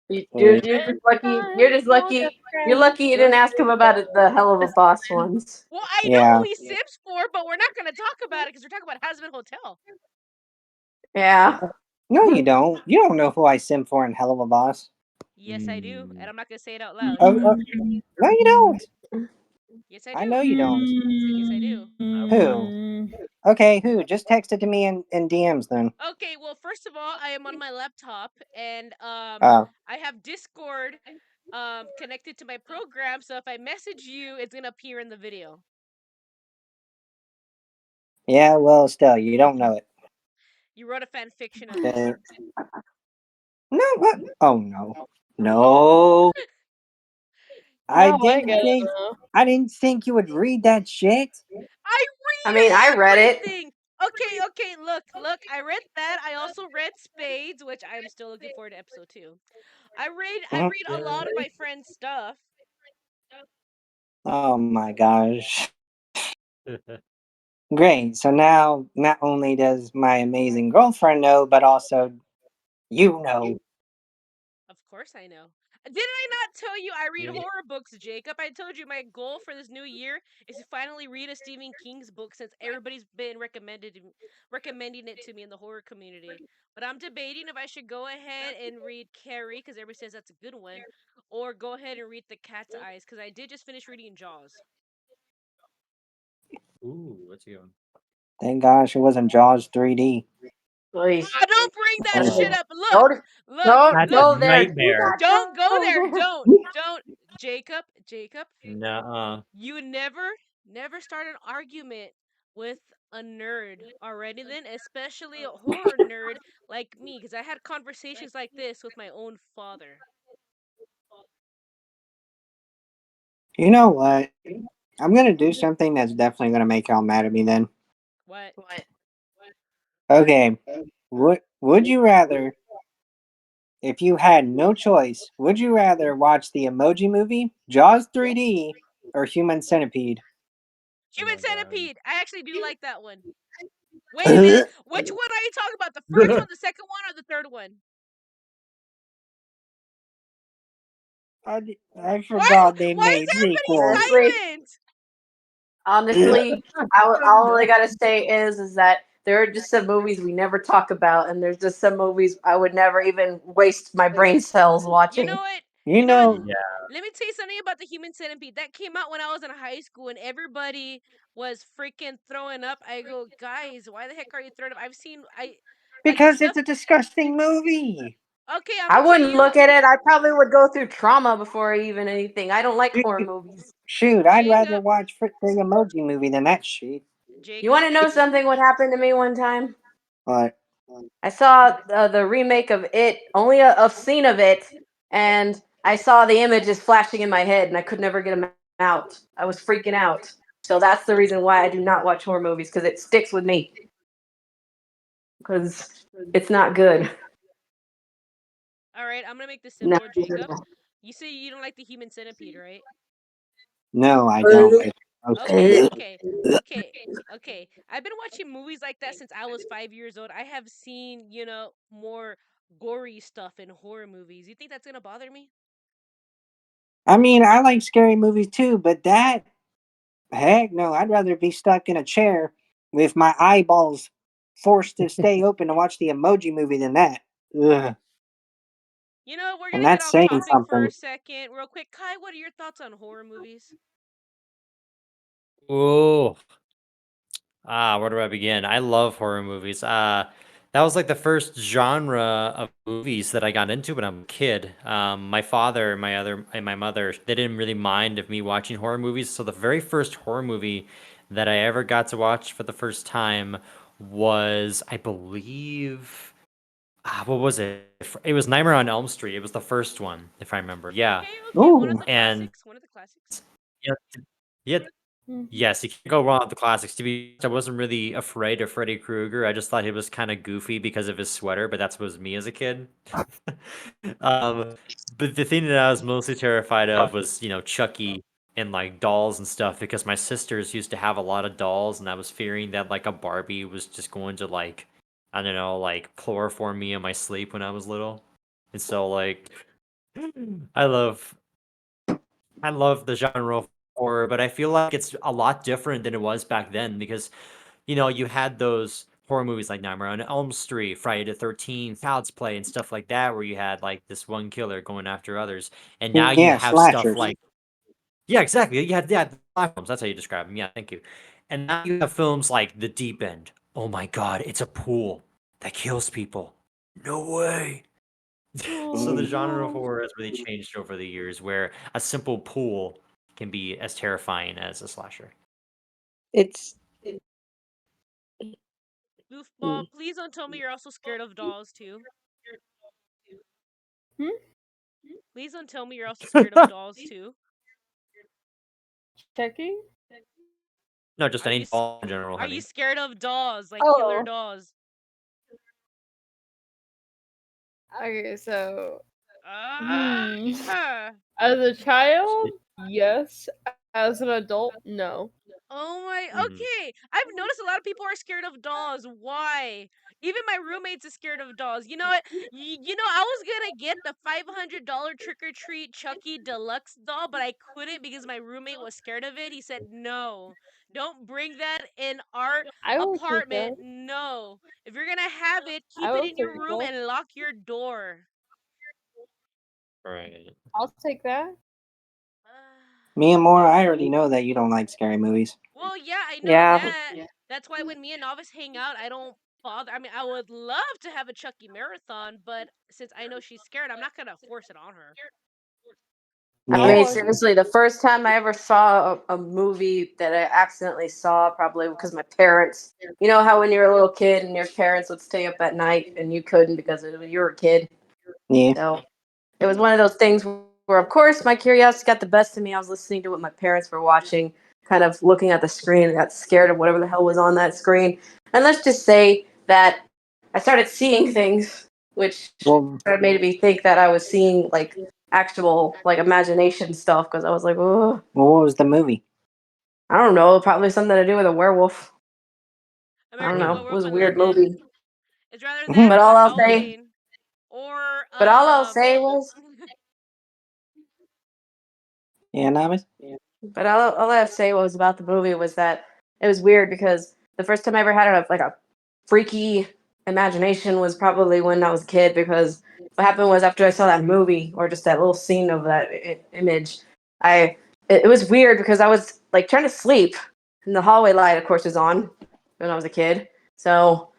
You're just lucky. You're just lucky. You're lucky you didn't ask him about it, the hell of a boss ones. Well, I know Yeah. who he sips for, but we're not going to talk about it because we're talking about Hazbin Hotel. Yeah. No, you don't. You don't know who I simp for in Hell of a Boss. Yes, I do, and I'm not going to say it out loud. No, you don't. Yes, I do. I know you don't. Yes, I do. Who? Okay, who? Just text it to me in DMs then. Okay, well, first of all, I am on my laptop, and Oh. I have Discord connected to my program, so if I message you, it's gonna appear in the video. Yeah, well, still, you don't know it. You wrote a fan fiction of me. No, what? Oh no, no. I didn't think. I didn't think you would read that shit. I read I read it. everything. Okay, look. I read that. I also read Spades, which I'm still looking forward to episode 2. I read a lot of my friends' stuff. Oh my gosh. Great. So now, not only does my amazing girlfriend know, but also you know. Of course I know. Did I not tell you I read horror books, Jacob? I told you my goal for this new year is to finally read a Stephen King's book since everybody's been recommending it to me in the horror community. But I'm debating if I should go ahead and read Carrie because everybody says that's a good one, or go ahead and read The Cat's Eyes because I did just finish reading Jaws. Ooh, what's he on? Thank gosh it wasn't Jaws 3D. Please. Don't bring that shit up. Don't Look. go there. Nightmare. Don't go there. Don't, Jacob. Jacob, Nuh-uh. you never start an argument with a nerd already then, especially a horror nerd like me, because I had conversations like this with my own father. You know what? I'm gonna do something that's definitely gonna make y'all mad at me then. What? Okay. Would you rather, if you had no choice, would you rather watch the Emoji Movie, Jaws 3D, or Human Centipede? Oh Human my god. Centipede. I actually do like that one. Wait a minute. Which one are you talking about? The first one, the second one, or the third one? I Why? forgot they Why is made everybody sequels. Honestly, silent? honestly, all I gotta say is that there are just some movies we never talk about, and there's just some movies I would never even waste my brain cells You know watching. what? You You know what? know, Yeah. Let me tell you something about the Human Centipede. That came out when I was in high school, and everybody was freaking throwing up. I go, guys, why the heck are you throwing up? I've seen like the because it's stuff. a disgusting movie. Okay, I'm I gonna tell wouldn't you, look at it. I probably would go through trauma before even anything. I don't like horror Shoot, movies. shoot, I'd rather Jacob, watch the Emoji Movie than that shit. You want Jacob. to know something? What happened to me one time? But I saw the remake of it, only a scene of it, and I saw the images flashing in my head, and I could never get them out. I was freaking out. So that's the reason why I do not watch horror movies, because it sticks with me. Because it's not good. All right, I'm gonna make this Not simple, good Jacob. at all. You say you don't like the Human Centipede, right? no, I don't. It's Okay, gross. okay, okay, okay. I've been watching movies like that since I was 5 years old. I have seen, more gory stuff in horror movies. You think that's gonna bother me? I mean, I like scary movies too, but that, heck no, I'd rather be stuck in a chair with my eyeballs forced to stay open to watch the Emoji Movie than that. Ugh. We're And gonna get that's off saying topic for something. a second, real quick. Kai, what are your thoughts on horror movies? Oh. Where do I begin? I love horror movies. That was like the first genre of movies that I got into when I was a kid. My father, and my mother, they didn't really mind of me watching horror movies. So the very first horror movie that I ever got to watch for the first time was, I believe, what was it? It was Nightmare on Elm Street. It was the first one, if I remember. Yeah, Okay, okay, one of Ooh. the and classics. One of the classics. yeah, yeah, Mhm. yes, you can't go wrong with the classics. To be honest, I wasn't really afraid of Freddy Krueger. I just thought he was kind of goofy because of his sweater, but that was me as a kid. um, but the thing that I was mostly terrified of was, Chucky and like dolls and stuff because my sisters used to have a lot of dolls, and I was fearing that like a Barbie was just going to like, I don't know, like chloroform me in my sleep when I was little. And so like I love I love the genre of horror, but I feel like it's a lot different than it was back then because, you had those horror movies like Nightmare on Elm Street, Friday the 13th, Child's Play, and stuff like that, where you had like this one killer going after others. And now you Yeah, have stuff slashers. like, yeah, exactly. You had, yeah, platforms. That's how you describe them. Yeah, thank you. And now you have films like The Deep End. Oh my God, it's a pool that kills people. No way. So the Oh Mm. genre of no. horror has really changed over the years, where a simple pool can be as terrifying as a slasher. It's Goofball, please don't tell me you're also scared of dolls too. Hmm? Please don't tell me you're also scared of dolls too. Checking? No, just Are you any s- doll in general, are you honey. scared of dolls, like killer Oh. dolls? Okay, so Ah. Hmm. Ah. as a child, Shit. yes. As an adult, no. Oh my, Mhm. okay. I've noticed a lot of people are scared of dolls. Why? Even my roommates are scared of dolls. You know what? I was gonna get the $500 trick or treat Chucky Deluxe doll, but I couldn't because my roommate was scared of it. He said, "No, don't bring that in our I will take that. apartment. No. If you're gonna have it, I keep it will in your take room that. and lock your door." Right. I'll take that. Me and More, I already know that you don't like scary movies. Well, yeah, I know yeah. that. That's why when me and Novice hang out, I don't bother. I mean, I would love to have a Chucky marathon, but since I know she's scared, I'm not gonna force it on her. I Yeah. mean, Oh, seriously, the first time I ever saw a movie that I accidentally saw, probably because my parents, you know how when you're a little kid and your parents would stay up at night and you couldn't because you were a kid. Yeah. So it was one of those things where, of course, my curiosity got the best of me. I was listening to what my parents were watching, kind of looking at the screen and got scared of whatever the hell was on that screen. And let's just say that I started seeing things, which Well, made me think that I was seeing like actual like imagination stuff because I was like, oh, what was the movie? I don't know, probably something to do with a werewolf. I don't American know. It Werewolf was a in weird London. movie. It's rather that But or all I'll say, Halloween or but all I'll say was, Yeah, Navis? but all I have to say was about the movie was that it was weird because the first time I ever had a freaky imagination was probably when I was a kid because what happened was after I saw that movie or just that little scene of that image, I it was weird because I was like trying to sleep and the hallway light of course was on when I was a kid. So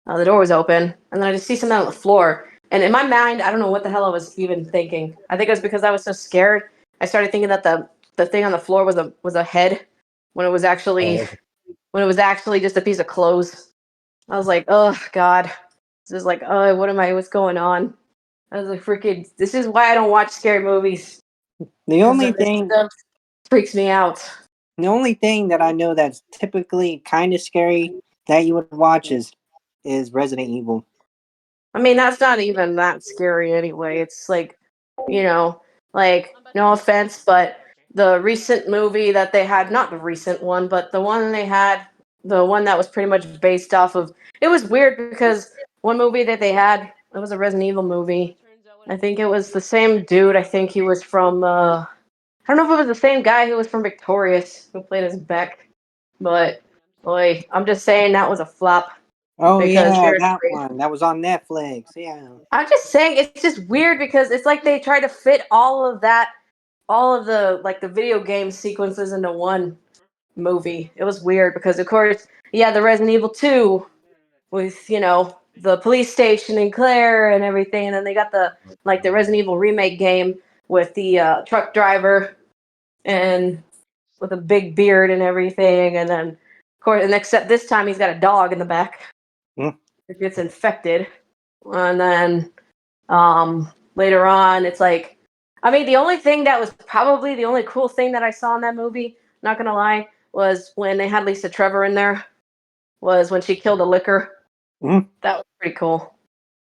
the door was open and then I just see something on the floor and in my mind I don't know what the hell I was even thinking. I think it was because I was so scared. I started thinking that the thing on the floor was a head when it was actually Oh. just a piece of clothes. I was like, oh God. This is like, oh, what's going on? I was like, freaking, this is why I don't watch scary movies. The Because only of this thing stuff freaks me out. the only thing that I know that's typically kind of scary that you would watch is Resident Evil. I mean, that's not even that scary anyway. It's like, you know, like, no offense, but the recent movie that they had, not the recent one, but the one they had, the one that was pretty much based off of, it was weird because one movie that they had, it was a Resident Evil movie. I think it was the same dude. I think he was from, I don't know if it was the same guy who was from Victorious who played as Beck, but boy, I'm just saying that was a flop Oh because yeah, seriously, that one. That was on Netflix. Yeah. I'm just saying it's just weird because it's like they try to fit all of the like the video game sequences into one movie. It was weird because of course, yeah, the Resident Evil 2 with, the police station in Claire and everything, and then they got the Resident Evil remake game with the truck driver and with a big beard and everything, and then of course, and except this time he's got a dog in the back. Hmm. It gets infected, and then later on, it's like, I mean, the only thing that was probably the only cool thing that I saw in that movie, not gonna lie, was when they had Lisa Trevor in there. Was when she killed a licker. Hmm. That was pretty cool.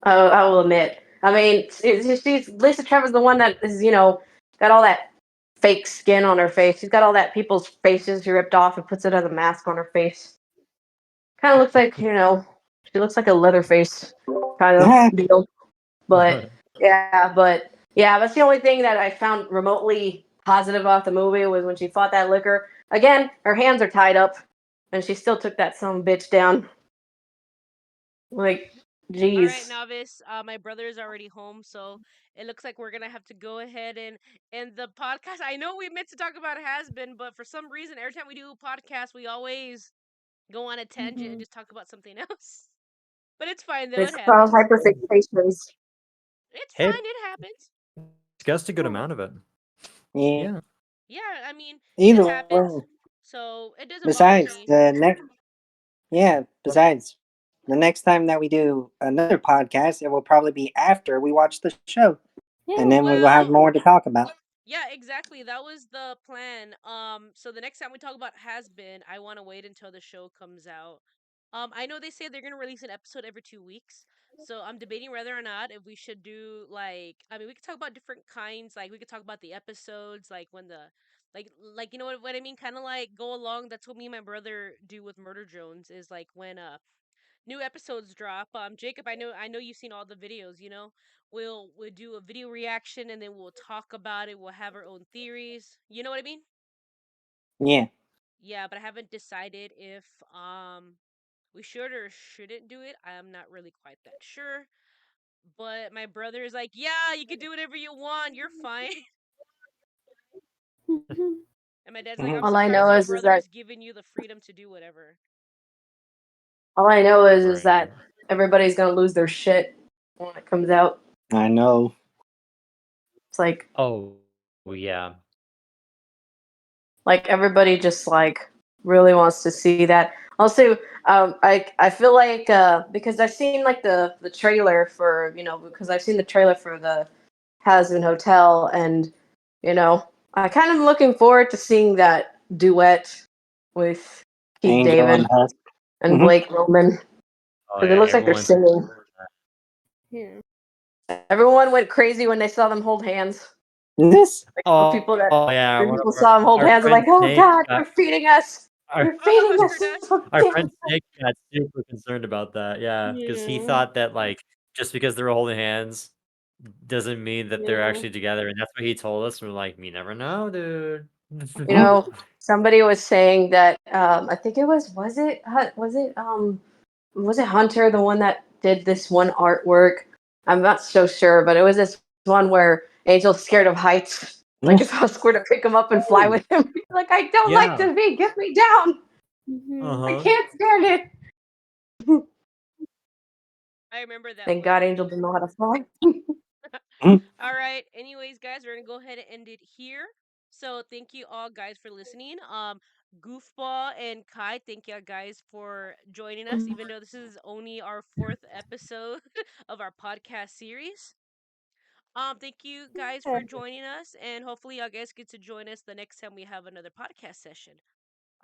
I will admit. I mean, she's Lisa Trevor's the one that is, got all that fake skin on her face. She's got all that people's faces she ripped off and puts it as a mask on her face. Kind of looks like, she looks like a Leatherface kind of deal. But yeah, that's the only thing that I found remotely positive off the movie was when she fought that liquor. Again, her hands are tied up, and she still took that son of a bitch down. Like, All right, jeez. novice. My brother is already home, so it looks like we're gonna have to go ahead and end the podcast. I know we meant to talk about Hazbin, but for some reason, every time we do a podcast, we always go on a tangent and just talk about something else. But it's fine though; it It's called happens. hyperfixations. It's Hey, fine; it happens. discussed a good amount of it. Yeah. Yeah. Yeah, I mean, it Either happens, way. so it doesn't bother Besides me. the next, yeah. Besides the next time that we do another podcast, it will probably be after we watch the show, and yeah. then we will have Well, more to talk about. yeah, exactly. That was the plan. So the next time we talk about Has Been, I want to wait until the show comes out. I know they say they're gonna release an episode every 2 weeks, so I'm debating whether or not if we should do like, I mean, we could talk about different kinds. Like, we could talk about the episodes, like when like you know what I mean, kind of like go along. That's what me and my brother do with Murder Jones. Is like when new episodes drop. Jacob, I know you've seen all the videos. We'll do a video reaction and then we'll talk about it. We'll have our own theories. You know what I mean? Yeah. Yeah, but I haven't decided if we should or shouldn't do it. I'm not really quite that sure. But my brother is like, yeah, you can do whatever you want. You're fine. And my dad's like, I'm Mhm. All I know surprised your is brother that is giving you the freedom to do whatever. that everybody's gonna lose their shit when it comes out. I know. It's like, Oh, Oh yeah. Like everybody just like really wants to see that. Also, I feel like because I've seen like the trailer for because I've seen the trailer for the Hazbin Hotel, and I kind of looking forward to seeing that duet with Keith Angel and David Husk. and Mhm. Blake Roman Oh because it yeah, looks like they're everyone's singing. Yeah. Everyone went crazy when they saw them hold hands. This People that oh yeah, one of people saw them hold our hands and friend like, oh Snake God, got they're feeding us. our They're Oh, feeding us. whispered us. our friend Snake got super concerned about that. Yeah, because he Yeah. thought that like just because they were holding hands doesn't mean that they're Yeah. actually together, and that's what he told us. We're like, you never know, dude. Somebody was saying that I think it was it Hunter, the one that did this one artwork? I'm not so sure, but it was this one where Angel's scared of heights. Like if Husk were to pick him up and fly with him, he's like, I don't like Yeah. to be, get me down. Mhm. I Uh-huh. can't stand it. I remember that Thank one. God Angel didn't know how to fly. All right. Anyways, guys, we're gonna go ahead and end it here. So thank you all guys for listening. Goofball and Kai, thank you guys for joining us, even though this is only our fourth episode of our podcast series. Thank you guys for Yeah. joining us, and hopefully y'all guys get to join us the next time we have another podcast session.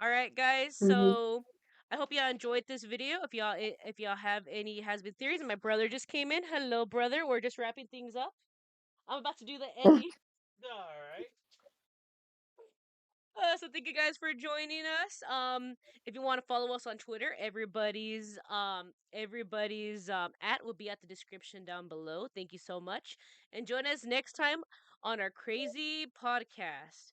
All right, guys. Mhm. So I hope y'all enjoyed this video. If y'all have any has been theories, and my brother just came in. Hello, brother. We're just wrapping things up. I'm about to do the ending. All right. So thank you guys for joining us. If you want to follow us on Twitter, everybody's at will be at the description down below. Thank you so much, and join us next time on our crazy podcast.